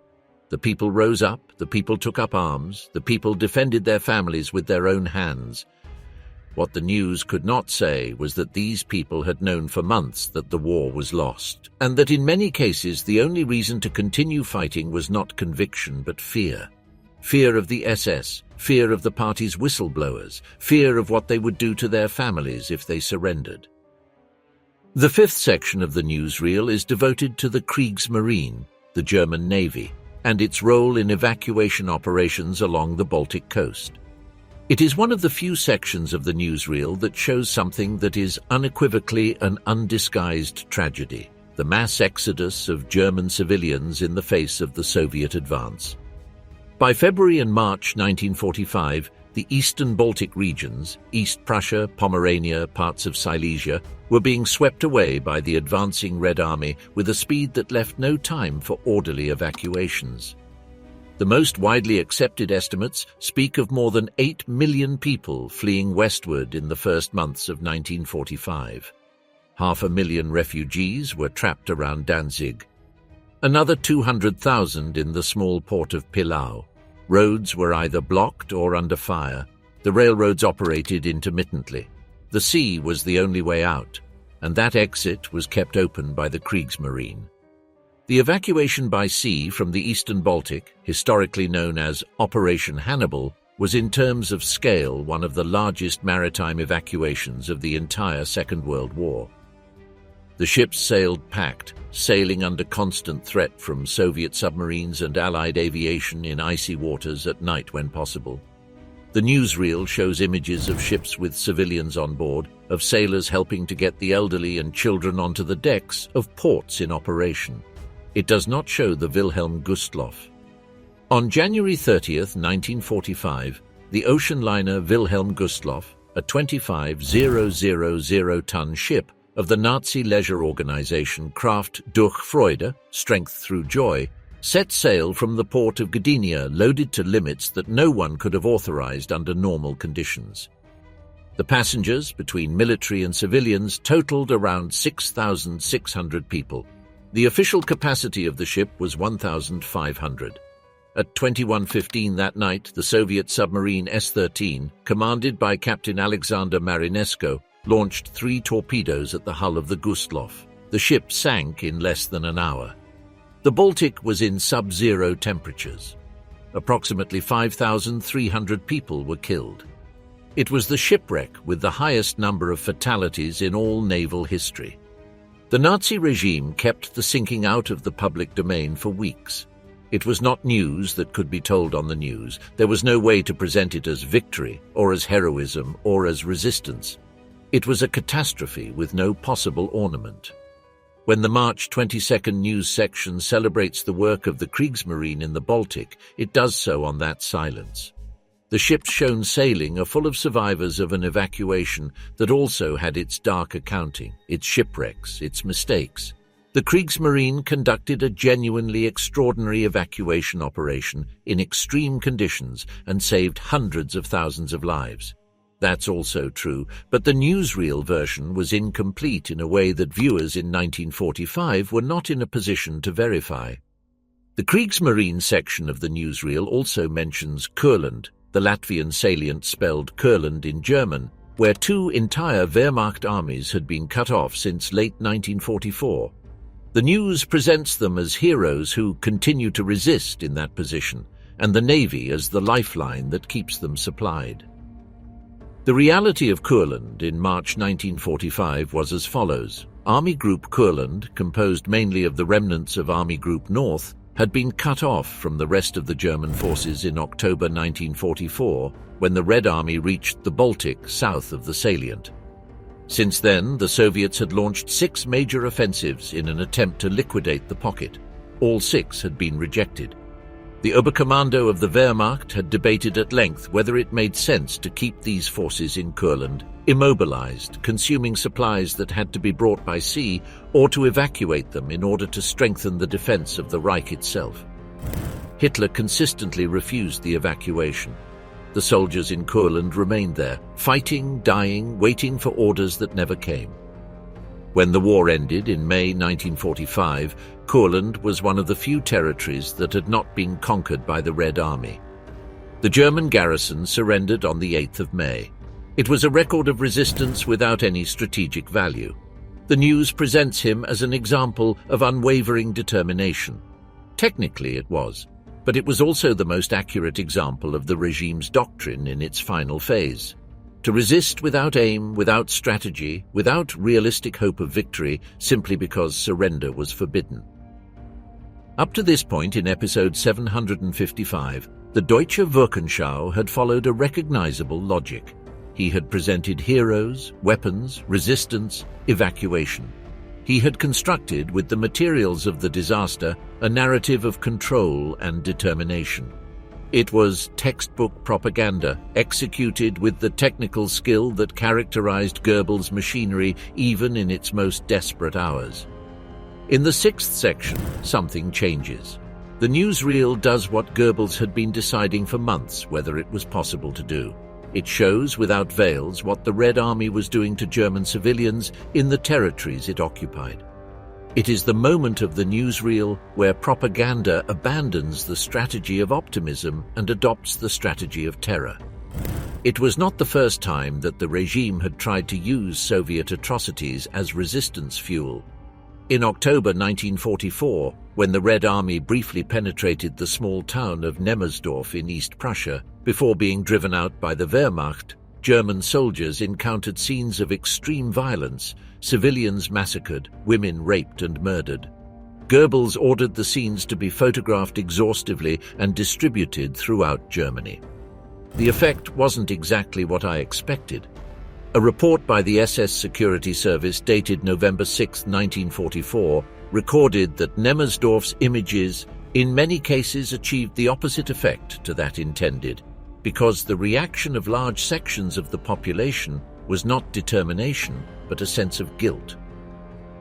The people rose up, the people took up arms, the people defended their families with their own hands. What the news could not say was that these people had known for months that the war was lost, and that in many cases the only reason to continue fighting was not conviction but fear. Fear of the SS, fear of the party's whistleblowers, fear of what they would do to their families if they surrendered. The 5th section of the newsreel is devoted to the Kriegsmarine, the German Navy, and its role in evacuation operations along the Baltic coast. It is one of the few sections of the newsreel that shows something that is unequivocally an undisguised tragedy, the mass exodus of German civilians in the face of the Soviet advance. By February and March 1945, the eastern Baltic regions, East Prussia, Pomerania, parts of Silesia, were being swept away by the advancing Red Army with a speed that left no time for orderly evacuations. The most widely accepted estimates speak of more than 8 million people fleeing westward in the first months of 1945. 500,000 refugees were trapped around Danzig. Another 200,000 in the small port of Pillau. Roads were either blocked or under fire. The railroads operated intermittently. The sea was the only way out, and that exit was kept open by the Kriegsmarine. The evacuation by sea from the eastern Baltic, historically known as Operation Hannibal, was in terms of scale one of the largest maritime evacuations of the entire Second World War. The ships sailed packed, sailing under constant threat from Soviet submarines and Allied aviation in icy waters at night when possible. The newsreel shows images of ships with civilians on board, of sailors helping to get the elderly and children onto the decks, of ports in operation. It does not show the Wilhelm Gustloff. On January 30th, 1945, the ocean liner Wilhelm Gustloff, a 25,000-ton ship of the Nazi leisure organization Kraft durch Freude, Strength Through Joy, set sail from the port of Gdynia loaded to limits that no one could have authorized under normal conditions. The passengers, between military and civilians, totaled around 6,600 people. The official capacity of the ship was 1,500. At 21:15 that night, the Soviet submarine S-13, commanded by Captain Alexander Marinesko, launched 3 torpedoes at the hull of the Gustloff. The ship sank in less than an hour. The Baltic was in sub-zero temperatures. Approximately 5,300 people were killed. It was the shipwreck with the highest number of fatalities in all naval history. The Nazi regime kept the sinking out of the public domain for weeks. It was not news that could be told on the news. There was no way to present it as victory, or as heroism, or as resistance. It was a catastrophe with no possible ornament. When the March 22nd news section celebrates the work of the Kriegsmarine in the Baltic, it does so on that silence. The ships shown sailing are full of survivors of an evacuation that also had its dark accounting, its shipwrecks, its mistakes. The Kriegsmarine conducted a genuinely extraordinary evacuation operation in extreme conditions and saved hundreds of thousands of lives. That's also true, but the newsreel version was incomplete in a way that viewers in 1945 were not in a position to verify. The Kriegsmarine section of the newsreel also mentions Kurland, the Latvian salient spelled Kurland in German, where 2 entire Wehrmacht armies had been cut off since late 1944. The news presents them as heroes who continue to resist in that position, and the Navy as the lifeline that keeps them supplied. The reality of Kurland in March 1945 was as follows. Army Group Kurland, composed mainly of the remnants of Army Group North, had been cut off from the rest of the German forces in October 1944, when the Red Army reached the Baltic south of the salient. Since then, the Soviets had launched 6 major offensives in an attempt to liquidate the pocket. All 6 had been rejected. The Oberkommando of the Wehrmacht had debated at length whether it made sense to keep these forces in Kurland, immobilized, consuming supplies that had to be brought by sea, or to evacuate them in order to strengthen the defense of the Reich itself. Hitler consistently refused the evacuation. The soldiers in Kurland remained there, fighting, dying, waiting for orders that never came. When the war ended in May 1945, Kurland was one of the few territories that had not been conquered by the Red Army. The German garrison surrendered on the 8th of May. It was a record of resistance without any strategic value. The news presents him as an example of unwavering determination. Technically it was, but it was also the most accurate example of the regime's doctrine in its final phase. To resist without aim, without strategy, without realistic hope of victory, simply because surrender was forbidden. Up to this point in episode 755, the Deutsche Wochenschau had followed a recognizable logic. He had presented heroes, weapons, resistance, evacuation. He had constructed, with the materials of the disaster, a narrative of control and determination. It was textbook propaganda, executed with the technical skill that characterized Goebbels' machinery even in its most desperate hours. In the 6th section, something changes. The newsreel does what Goebbels had been deciding for months whether it was possible to do. It shows without veils what the Red Army was doing to German civilians in the territories it occupied. It is the moment of the newsreel where propaganda abandons the strategy of optimism and adopts the strategy of terror. It was not the first time that the regime had tried to use Soviet atrocities as resistance fuel. In October 1944, when the Red Army briefly penetrated the small town of Nemmersdorf in East Prussia, before being driven out by the Wehrmacht, German soldiers encountered scenes of extreme violence, civilians massacred, women raped and murdered. Goebbels ordered the scenes to be photographed exhaustively and distributed throughout Germany. The effect wasn't exactly what I expected. A report by the SS Security Service dated November 6, 1944, recorded that Nemmersdorf's images in many cases achieved the opposite effect to that intended, because the reaction of large sections of the population was not determination, but a sense of guilt.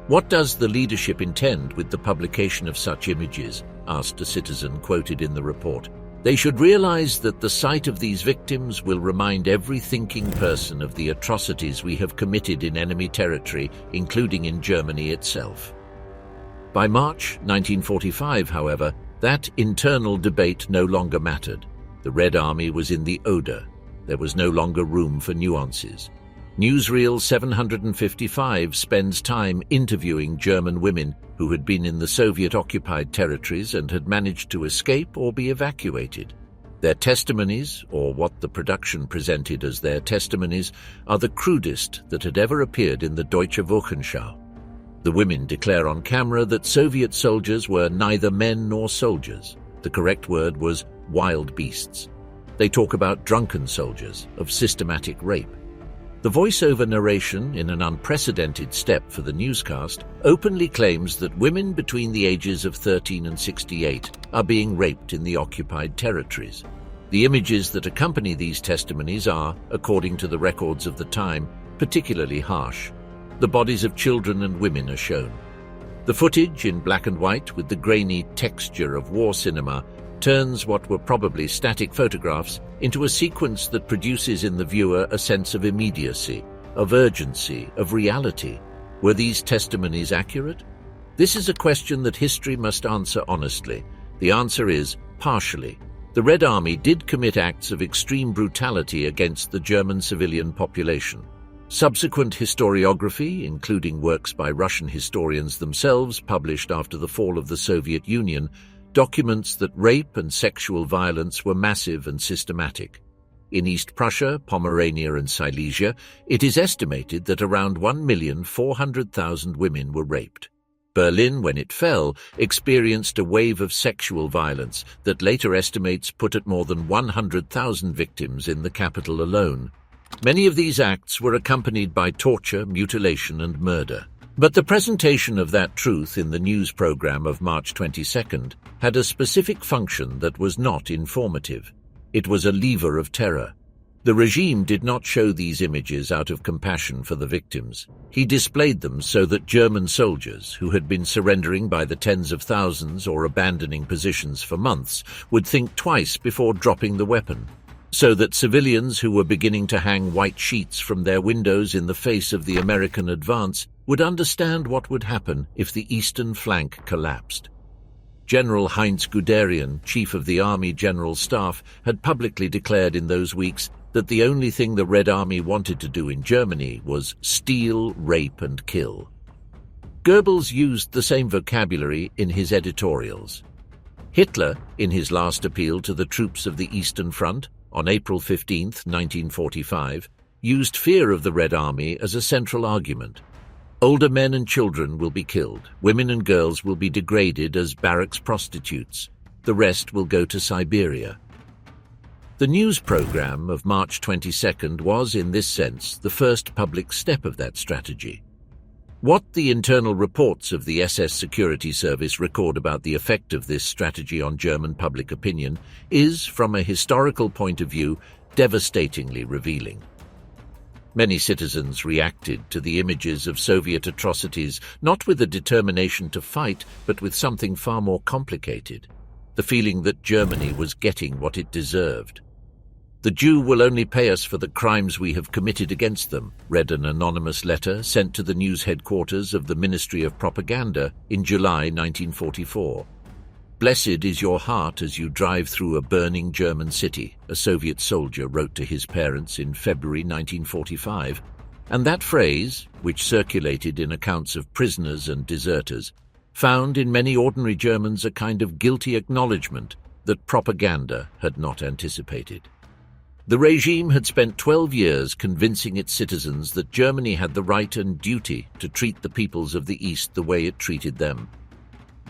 What does the leadership intend with the publication of such images? asked a citizen quoted in the report. "They should realize that the sight of these victims will remind every thinking person of the atrocities we have committed in enemy territory, including in Germany itself." By March 1945, however, that internal debate no longer mattered. The Red Army was in the odor. There was no longer room for nuances. Newsreel 755 spends time interviewing German women who had been in the Soviet-occupied territories and had managed to escape or be evacuated. Their testimonies, or what the production presented as their testimonies, are the crudest that had ever appeared in the Deutsche Wochenschau. The women declare on camera that Soviet soldiers were neither men nor soldiers. The correct word was wild beasts. They talk about drunken soldiers, of systematic rape. The voiceover narration, in an unprecedented step for the newscast, openly claims that women between the ages of 13 and 68 are being raped in the occupied territories. The images that accompany these testimonies are, according to the records of the time, particularly harsh. The bodies of children and women are shown. The footage, in black and white with the grainy texture of war cinema, turns what were probably static photographs into a sequence that produces in the viewer a sense of immediacy, of urgency, of reality. Were these testimonies accurate? This is a question that history must answer honestly. The answer is partially. The Red Army did commit acts of extreme brutality against the German civilian population. Subsequent historiography, including works by Russian historians themselves published after the fall of the Soviet Union, documents that rape and sexual violence were massive and systematic. In East Prussia, Pomerania and Silesia, it is estimated that around 1,400,000 women were raped. Berlin, when it fell, experienced a wave of sexual violence that later estimates put at more than 100,000 victims in the capital alone. Many of these acts were accompanied by torture, mutilation and murder. But the presentation of that truth in the news program of March 22nd had a specific function that was not informative. It was a lever of terror. The regime did not show these images out of compassion for the victims. He displayed them so that German soldiers, who had been surrendering by the tens of thousands or abandoning positions for months, would think twice before dropping the weapon. So that civilians who were beginning to hang white sheets from their windows in the face of the American advance would understand what would happen if the eastern flank collapsed. General Heinz Guderian, chief of the Army General Staff, had publicly declared in those weeks that the only thing the Red Army wanted to do in Germany was steal, rape and kill. Goebbels used the same vocabulary in his editorials. Hitler, in his last appeal to the troops of the Eastern Front, on April 15, 1945, used fear of the Red Army as a central argument. Older men and children will be killed. Women and girls will be degraded as barracks prostitutes. The rest will go to Siberia. The news program of March 22nd was, in this sense, the first public step of that strategy. What the internal reports of the SS Security Service record about the effect of this strategy on German public opinion is, from a historical point of view, devastatingly revealing. Many citizens reacted to the images of Soviet atrocities not with a determination to fight, but with something far more complicated, the feeling that Germany was getting what it deserved. "The Jew will only pay us for the crimes we have committed against them," read an anonymous letter sent to the news headquarters of the Ministry of Propaganda in July 1944. "Blessed is your heart as you drive through a burning German city," a Soviet soldier wrote to his parents in February 1945, and that phrase, which circulated in accounts of prisoners and deserters, found in many ordinary Germans a kind of guilty acknowledgement that propaganda had not anticipated. The regime had spent 12 years convincing its citizens that Germany had the right and duty to treat the peoples of the East the way it treated them.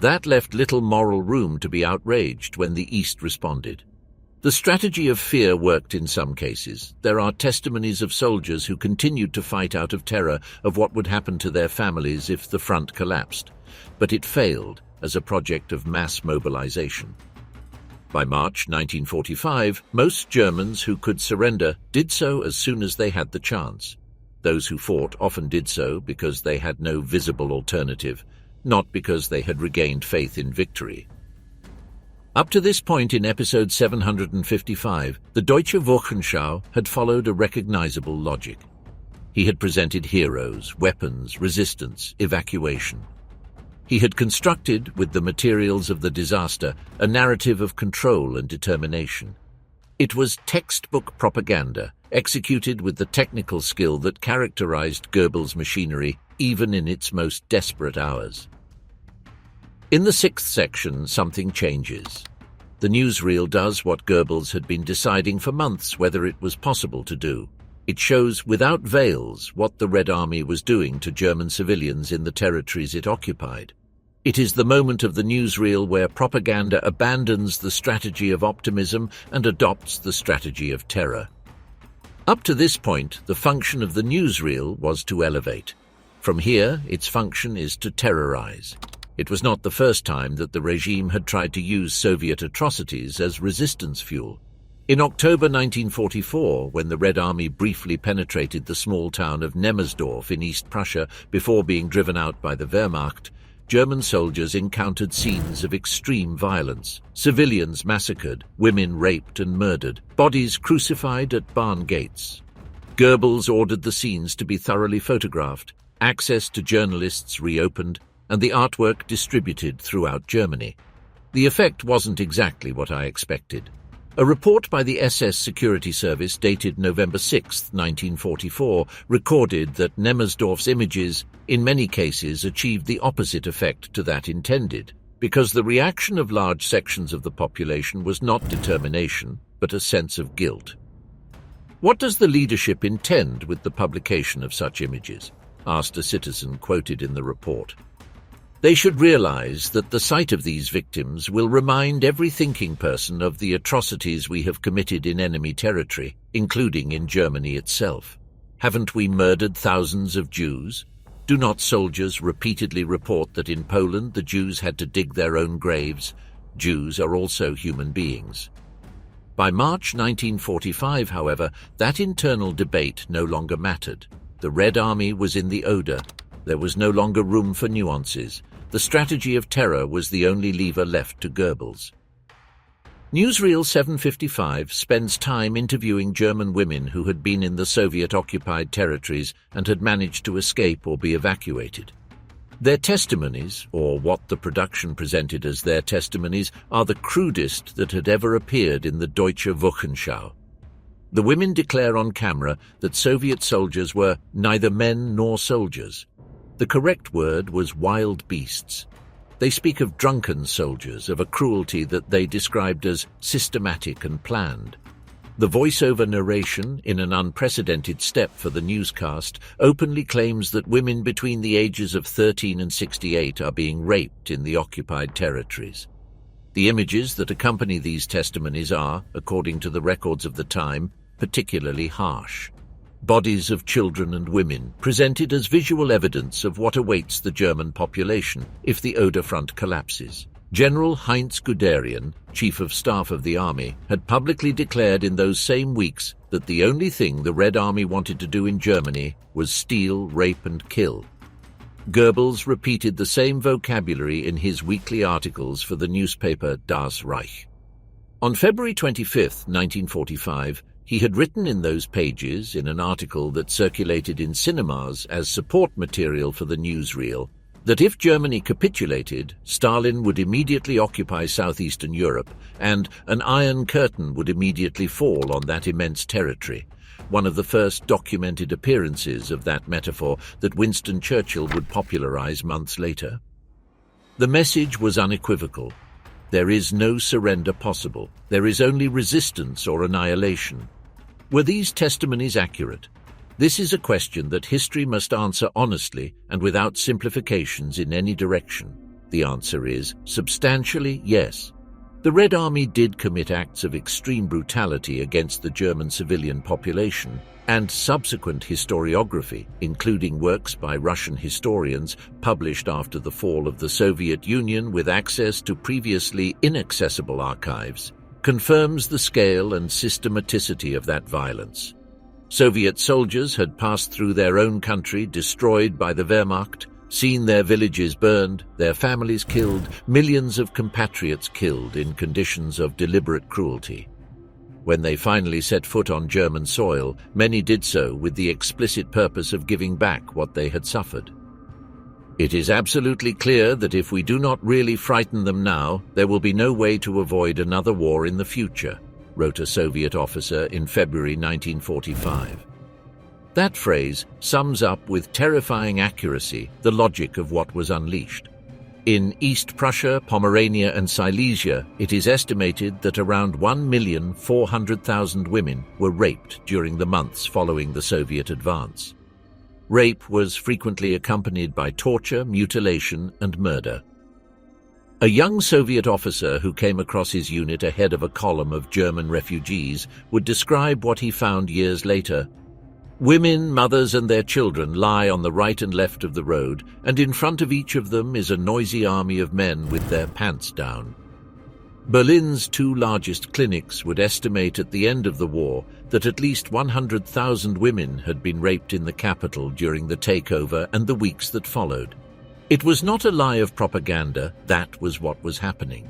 That left little moral room to be outraged when the East responded. The strategy of fear worked in some cases. There are testimonies of soldiers who continued to fight out of terror of what would happen to their families if the front collapsed, but it failed as a project of mass mobilization. By March 1945, most Germans who could surrender did so as soon as they had the chance. Those who fought often did so because they had no visible alternative, not because they had regained faith in victory. Up to this point in episode 755, the Deutsche Wochenschau had followed a recognizable logic. He had presented heroes, weapons, resistance, evacuation. He had constructed, with the materials of the disaster, a narrative of control and determination. It was textbook propaganda, executed with the technical skill that characterized Goebbels' machinery even in its most desperate hours. In the sixth section, something changes. The newsreel does what Goebbels had been deciding for months whether it was possible to do. It shows without veils what the Red Army was doing to German civilians in the territories it occupied. It is the moment of the newsreel where propaganda abandons the strategy of optimism and adopts the strategy of terror. Up to this point, the function of the newsreel was to elevate. From here, its function is to terrorize. It was not the first time that the regime had tried to use Soviet atrocities as resistance fuel. In October 1944, when the Red Army briefly penetrated the small town of Nemmersdorf in East Prussia before being driven out by the Wehrmacht, German soldiers encountered scenes of extreme violence, civilians massacred, women raped and murdered, bodies crucified at barn gates. Goebbels ordered the scenes to be thoroughly photographed, access to journalists reopened, and the artwork distributed throughout Germany. The effect wasn't exactly what I expected. A report by the SS Security Service dated November 6, 1944, recorded that Nemmersdorf's images, in many cases, achieved the opposite effect to that intended, because the reaction of large sections of the population was not determination, but a sense of guilt. What does the leadership intend with the publication of such images? Asked a citizen quoted in the report. They should realize that the sight of these victims will remind every thinking person of the atrocities we have committed in enemy territory, including in Germany itself. Haven't we murdered thousands of Jews? Do not soldiers repeatedly report that in Poland the Jews had to dig their own graves? Jews are also human beings. By March 1945, however, that internal debate no longer mattered. The Red Army was in the Oder. There was no longer room for nuances. The strategy of terror was the only lever left to Goebbels. Newsreel 755 spends time interviewing German women who had been in the Soviet-occupied territories and had managed to escape or be evacuated. Their testimonies, or what the production presented as their testimonies, are the crudest that had ever appeared in the Deutsche Wochenschau. The women declare on camera that Soviet soldiers were neither men nor soldiers. The correct word was wild beasts. They speak of drunken soldiers, of a cruelty that they described as systematic and planned. The voiceover narration, in an unprecedented step for the newscast, openly claims that women between the ages of 13 and 68 are being raped in the occupied territories. The images that accompany these testimonies are, according to the records of the time, particularly harsh. Bodies of children and women, presented as visual evidence of what awaits the German population if the Oder front collapses. General Heinz Guderian, Chief of Staff of the Army, had publicly declared in those same weeks that the only thing the Red Army wanted to do in Germany was steal, rape and kill. Goebbels repeated the same vocabulary in his weekly articles for the newspaper Das Reich. On February 25, 1945, he had written in those pages, in an article that circulated in cinemas as support material for the newsreel, that if Germany capitulated, Stalin would immediately occupy southeastern Europe, and an Iron Curtain would immediately fall on that immense territory, one of the first documented appearances of that metaphor that Winston Churchill would popularize months later. The message was unequivocal. There is no surrender possible. There is only resistance or annihilation. Were these testimonies accurate? This is a question that history must answer honestly and without simplifications in any direction. The answer is substantially yes. The Red Army did commit acts of extreme brutality against the German civilian population, and subsequent historiography, including works by Russian historians published after the fall of the Soviet Union with access to previously inaccessible archives, confirms the scale and systematicity of that violence. Soviet soldiers had passed through their own country destroyed by the Wehrmacht, seen their villages burned, their families killed, millions of compatriots killed in conditions of deliberate cruelty. When they finally set foot on German soil, many did so with the explicit purpose of giving back what they had suffered. It is absolutely clear that if we do not really frighten them now, there will be no way to avoid another war in the future, wrote a Soviet officer in February 1945. That phrase sums up with terrifying accuracy the logic of what was unleashed. In East Prussia, Pomerania and Silesia, it is estimated that around 1,400,000 women were raped during the months following the Soviet advance. Rape was frequently accompanied by torture, mutilation, and murder. A young Soviet officer who came across his unit ahead of a column of German refugees would describe what he found years later. Women, mothers, and their children lie on the right and left of the road, and in front of each of them is a noisy army of men with their pants down. Berlin's two largest clinics would estimate at the end of the war that at least 100,000 women had been raped in the capital during the takeover and the weeks that followed. It was not a lie of propaganda, that was what was happening.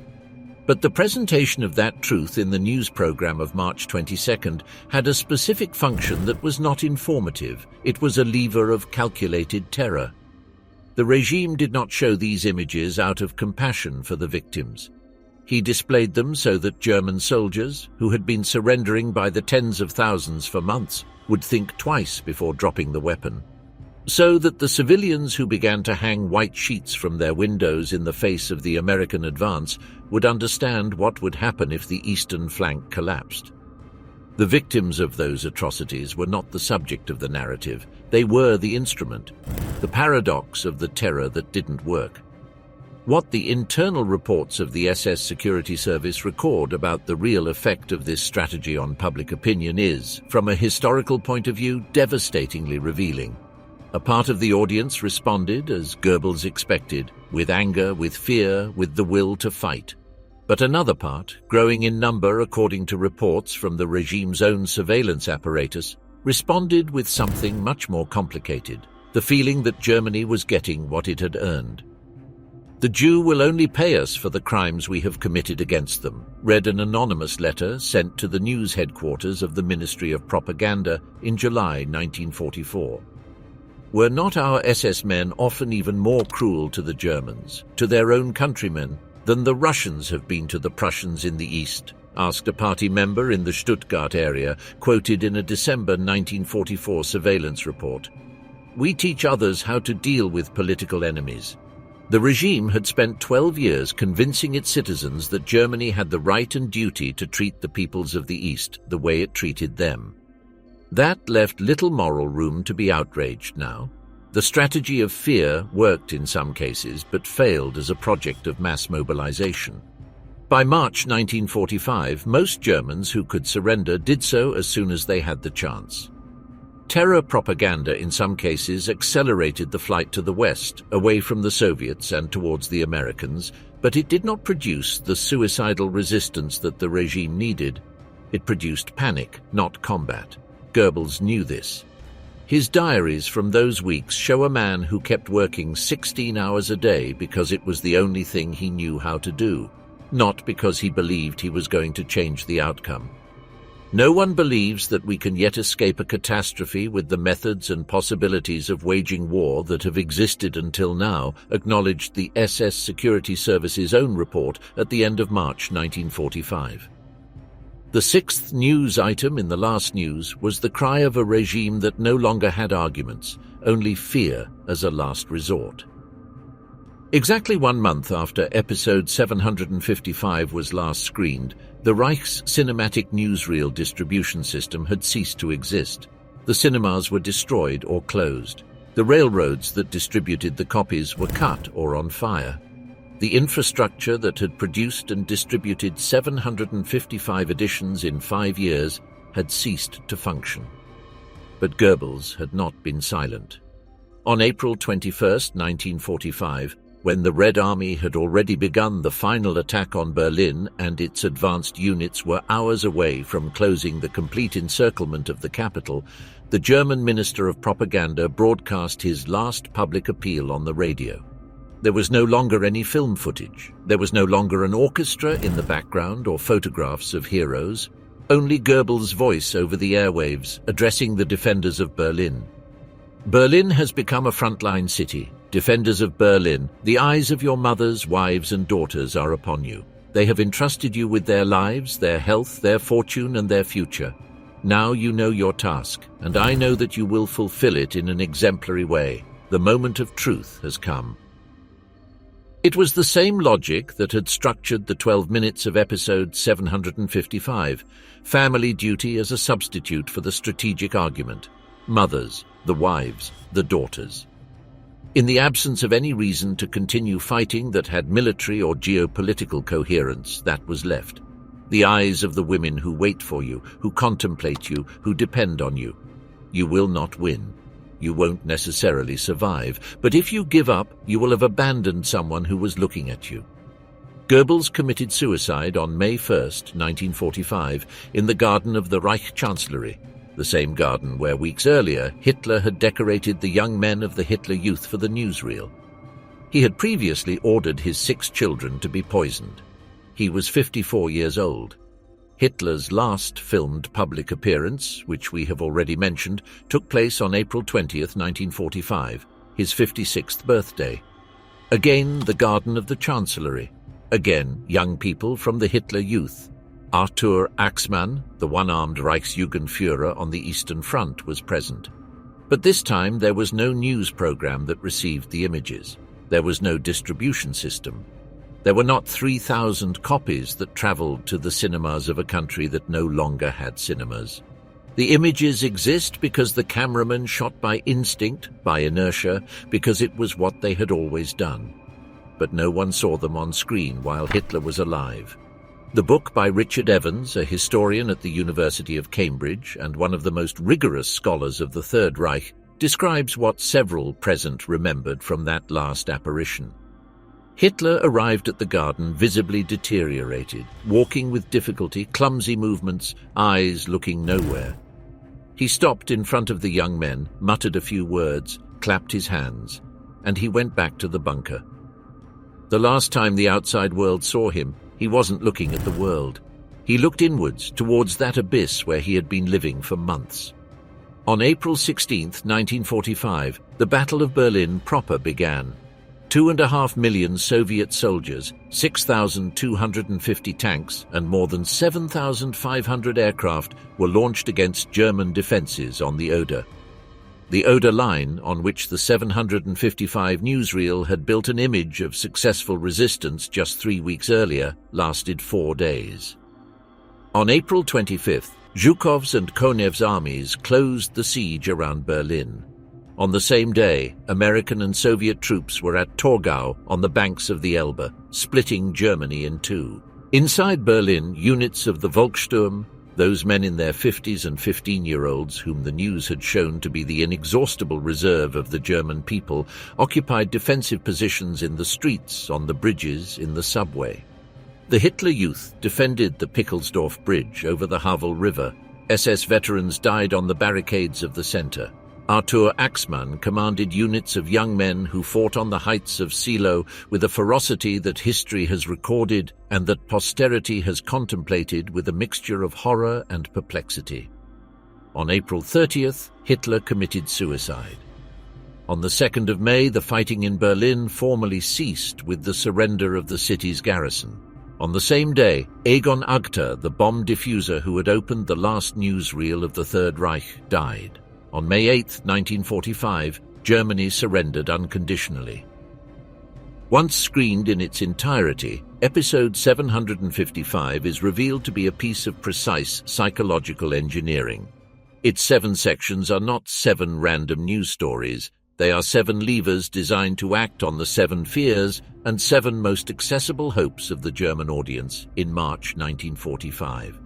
But the presentation of that truth in the news program of March 22nd had a specific function that was not informative. It was a lever of calculated terror. The regime did not show these images out of compassion for the victims. He displayed them so that German soldiers, who had been surrendering by the tens of thousands for months, would think twice before dropping the weapon. So that the civilians who began to hang white sheets from their windows in the face of the American advance would understand what would happen if the eastern flank collapsed. The victims of those atrocities were not the subject of the narrative. They were the instrument, the paradox of the terror that didn't work. What the internal reports of the SS Security Service record about the real effect of this strategy on public opinion is, from a historical point of view, devastatingly revealing. A part of the audience responded, as Goebbels expected, with anger, with fear, with the will to fight. But another part, growing in number according to reports from the regime's own surveillance apparatus, responded with something much more complicated, the feeling that Germany was getting what it had earned. "The Jew will only pay us for the crimes we have committed against them," read an anonymous letter sent to the news headquarters of the Ministry of Propaganda in July 1944. Were not our SS men often even more cruel to the Germans, to their own countrymen, than the Russians have been to the Prussians in the East? Asked a party member in the Stuttgart area, quoted in a December 1944 surveillance report. "We teach others how to deal with political enemies." The regime had spent 12 years convincing its citizens that Germany had the right and duty to treat the peoples of the East the way it treated them. That left little moral room to be outraged now. The strategy of fear worked in some cases, but failed as a project of mass mobilization. By March 1945, most Germans who could surrender did so as soon as they had the chance. Terror propaganda in some cases accelerated the flight to the West, away from the Soviets and towards the Americans, but it did not produce the suicidal resistance that the regime needed. It produced panic, not combat. Goebbels knew this. His diaries from those weeks show a man who kept working 16 hours a day because it was the only thing he knew how to do, not because he believed he was going to change the outcome. No one believes that we can yet escape a catastrophe with the methods and possibilities of waging war that have existed until now, acknowledged the SS Security Service's own report at the end of March 1945. The sixth news item in the last news was the cry of a regime that no longer had arguments, only fear as a last resort. Exactly 1 month after episode 755 was last screened, the Reich's cinematic newsreel distribution system had ceased to exist. The cinemas were destroyed or closed. The railroads that distributed the copies were cut or on fire. The infrastructure that had produced and distributed 755 editions in 5 years had ceased to function. But Goebbels had not been silent. On April 21, 1945, when the Red Army had already begun the final attack on Berlin and its advanced units were hours away from closing the complete encirclement of the capital, the German Minister of Propaganda broadcast his last public appeal on the radio. There was no longer any film footage. There was no longer an orchestra in the background or photographs of heroes. Only Goebbels' voice over the airwaves addressing the defenders of Berlin. Berlin has become a frontline city. Defenders of Berlin, the eyes of your mothers, wives and daughters are upon you. They have entrusted you with their lives, their health, their fortune and their future. Now you know your task, and I know that you will fulfill it in an exemplary way. The moment of truth has come. It was the same logic that had structured the 12 minutes of episode 755, family duty as a substitute for the strategic argument. Mothers, the wives, the daughters. In the absence of any reason to continue fighting that had military or geopolitical coherence, that was left. The eyes of the women who wait for you, who contemplate you, who depend on you. You will not win. You won't necessarily survive, but if you give up, you will have abandoned someone who was looking at you. Goebbels committed suicide on May 1st, 1945, in the garden of the Reich Chancellery, the same garden where weeks earlier Hitler had decorated the young men of the Hitler Youth for the newsreel. He had previously ordered his 6 children to be poisoned. He was 54 years old. Hitler's last filmed public appearance, which we have already mentioned, took place on April 20th, 1945, his 56th birthday. Again, the garden of the Chancellery. Again, young people from the Hitler Youth. Arthur Axmann, the one-armed Reichsjugendführer on the Eastern Front, was present. But this time there was no news program that received the images. There was no distribution system. There were not 3,000 copies that traveled to the cinemas of a country that no longer had cinemas. The images exist because the cameraman shot by instinct, by inertia, because it was what they had always done. But no one saw them on screen while Hitler was alive. The book by Richard Evans, a historian at the University of Cambridge and one of the most rigorous scholars of the Third Reich, describes what several present remembered from that last apparition. Hitler arrived at the garden visibly deteriorated, walking with difficulty, clumsy movements, eyes looking nowhere. He stopped in front of the young men, muttered a few words, clapped his hands, and he went back to the bunker. The last time the outside world saw him, he wasn't looking at the world. He looked inwards, towards that abyss where he had been living for months. On April 16, 1945, the Battle of Berlin proper began. 2.5 million Soviet soldiers, 6,250 tanks, and more than 7,500 aircraft were launched against German defenses on the Oder. The Oder line, on which the 755 newsreel had built an image of successful resistance just 3 weeks earlier, lasted 4 days. On April 25th, Zhukov's and Konev's armies closed the siege around Berlin. On the same day, American and Soviet troops were at Torgau on the banks of the Elbe, splitting Germany in two. Inside Berlin, units of the Volkssturm, those men in their 50s and 15-year-olds whom the news had shown to be the inexhaustible reserve of the German people, occupied defensive positions in the streets, on the bridges, in the subway. The Hitler Youth defended the Pickelsdorf Bridge over the Havel River. SS veterans died on the barricades of the center. Arthur Axmann commanded units of young men who fought on the heights of Seelow with a ferocity that history has recorded and that posterity has contemplated with a mixture of horror and perplexity. On April 30th, Hitler committed suicide. On the 2nd of May, the fighting in Berlin formally ceased with the surrender of the city's garrison. On the same day, Egon Agter, the bomb diffuser who had opened the last newsreel of the Third Reich, died. On May 8, 1945, Germany surrendered unconditionally. Once screened in its entirety, episode 755 is revealed to be a piece of precise psychological engineering. Its 7 sections are not 7 random news stories. They are 7 levers designed to act on the 7 fears and 7 most accessible hopes of the German audience in March 1945.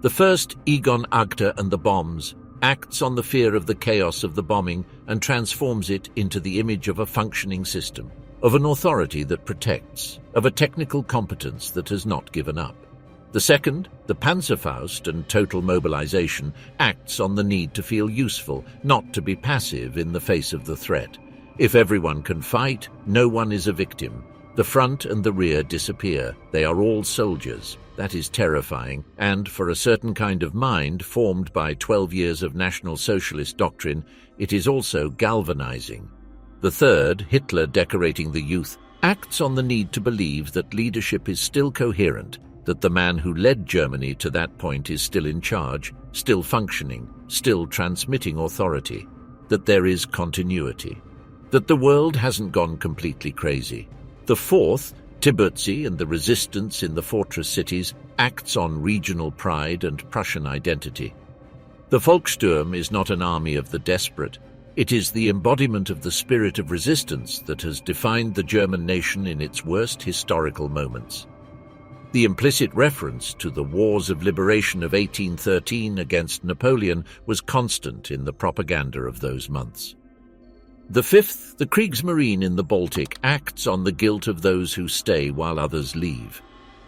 The first, Egon Agter and the bombs, acts on the fear of the chaos of the bombing and transforms it into the image of a functioning system, of an authority that protects, of a technical competence that has not given up. The second, the Panzerfaust and total mobilization, acts on the need to feel useful, not to be passive in the face of the threat. If everyone can fight, no one is a victim. The front and the rear disappear. They are all soldiers. That is terrifying, and for a certain kind of mind formed by 12 years of National Socialist doctrine, it is also galvanizing. The third, Hitler decorating the youth, acts on the need to believe that leadership is still coherent, that the man who led Germany to that point is still in charge, still functioning, still transmitting authority, that there is continuity, that the world hasn't gone completely crazy. The fourth, Tiburzi and the resistance in the fortress cities, acts on regional pride and Prussian identity. The Volkssturm is not an army of the desperate. It is the embodiment of the spirit of resistance that has defined the German nation in its worst historical moments. The implicit reference to the wars of liberation of 1813 against Napoleon was constant in the propaganda of those months. The fifth, the Kriegsmarine in the Baltic, acts on the guilt of those who stay while others leave.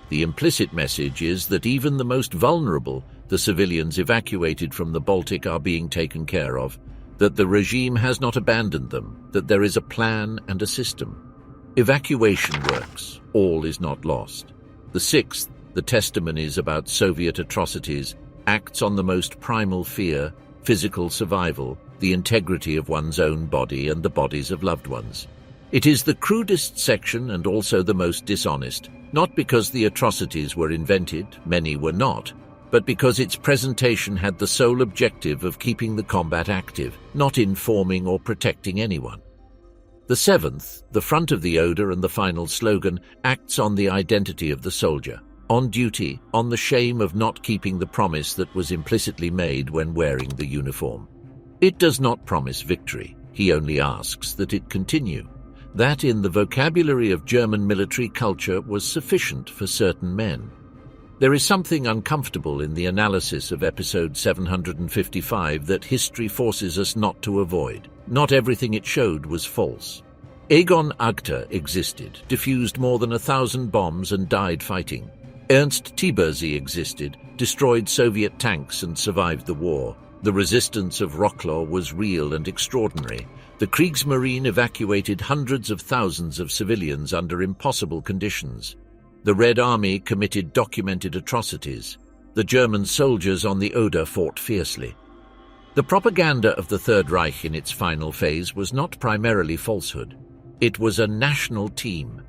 The implicit message is that even the most vulnerable, the civilians evacuated from the Baltic, are being taken care of, that the regime has not abandoned them, that there is a plan and a system. Evacuation works. All is not lost. The sixth, the testimonies about Soviet atrocities, acts on the most primal fear, physical survival, the integrity of one's own body and the bodies of loved ones. It is the crudest section and also the most dishonest, not because the atrocities were invented, many were not, but because its presentation had the sole objective of keeping the combat active, not informing or protecting anyone. The seventh, the front of the Oder and the final slogan, acts on the identity of the soldier, on duty, on the shame of not keeping the promise that was implicitly made when wearing the uniform. It does not promise victory. He only asks that it continue. That in the vocabulary of German military culture was sufficient for certain men. There is something uncomfortable in the analysis of episode 755 that history forces us not to avoid. Not everything it showed was false. Egon Agter existed, diffused more than 1,000 bombs and died fighting. Ernst Tiburzi existed, destroyed Soviet tanks and survived the war. The resistance of Wroclaw was real and extraordinary. The Kriegsmarine evacuated hundreds of thousands of civilians under impossible conditions. The Red Army committed documented atrocities. The German soldiers on the Oder fought fiercely. The propaganda of the Third Reich in its final phase was not primarily falsehood. It was a national team.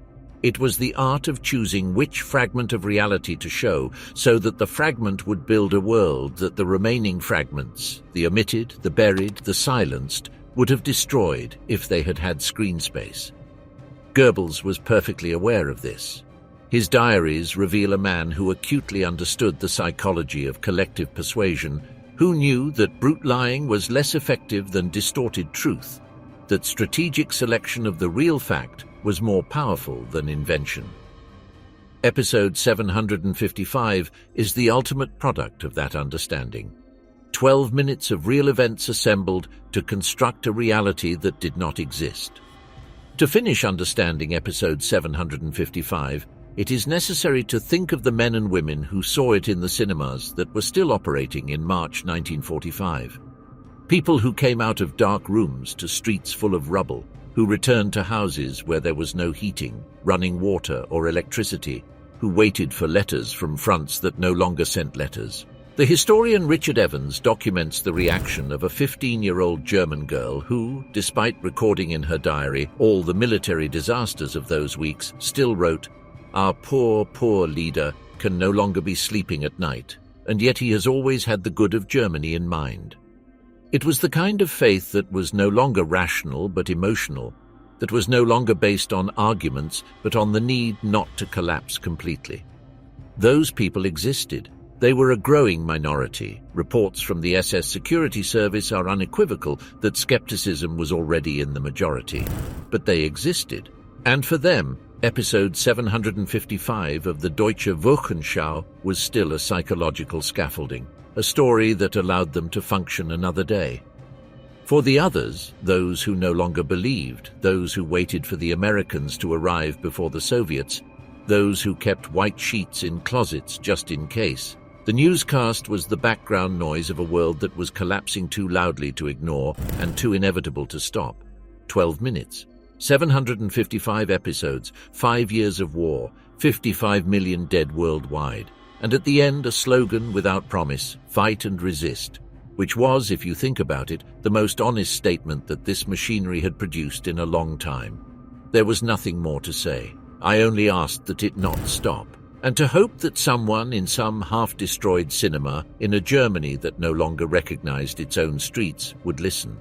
It was the art of choosing which fragment of reality to show so that the fragment would build a world that the remaining fragments, the omitted, the buried, the silenced, would have destroyed if they had had screen space. Goebbels was perfectly aware of this. His diaries reveal a man who acutely understood the psychology of collective persuasion, who knew that brute lying was less effective than distorted truth, that strategic selection of the real fact was more powerful than invention. Episode 755 is the ultimate product of that understanding. 12 minutes of real events assembled to construct a reality that did not exist. To finish understanding episode 755, it is necessary to think of the men and women who saw it in the cinemas that were still operating in March 1945. People who came out of dark rooms to streets full of rubble, who returned to houses where there was no heating, running water or electricity, who waited for letters from fronts that no longer sent letters. The historian Richard Evans documents the reaction of a 15-year-old German girl who, despite recording in her diary all the military disasters of those weeks, still wrote, "Our poor, poor leader can no longer be sleeping at night, and yet he has always had the good of Germany in mind." It was the kind of faith that was no longer rational but emotional, that was no longer based on arguments but on the need not to collapse completely. Those people existed. They were a growing minority. Reports from the SS Security Service are unequivocal that skepticism was already in the majority. But they existed. And for them, episode 755 of the Deutsche Wochenschau was still a psychological scaffolding, a story that allowed them to function another day. For the others, those who no longer believed, those who waited for the Americans to arrive before the Soviets, those who kept white sheets in closets just in case. The newscast was the background noise of a world that was collapsing too loudly to ignore and too inevitable to stop. 12 minutes, 755 episodes, 5 years of war, 55 million dead worldwide, and at the end a slogan without promise, fight and resist, which was, if you think about it, the most honest statement that this machinery had produced in a long time. There was nothing more to say. I only asked that it not stop, and to hope that someone in some half-destroyed cinema in a Germany that no longer recognized its own streets would listen.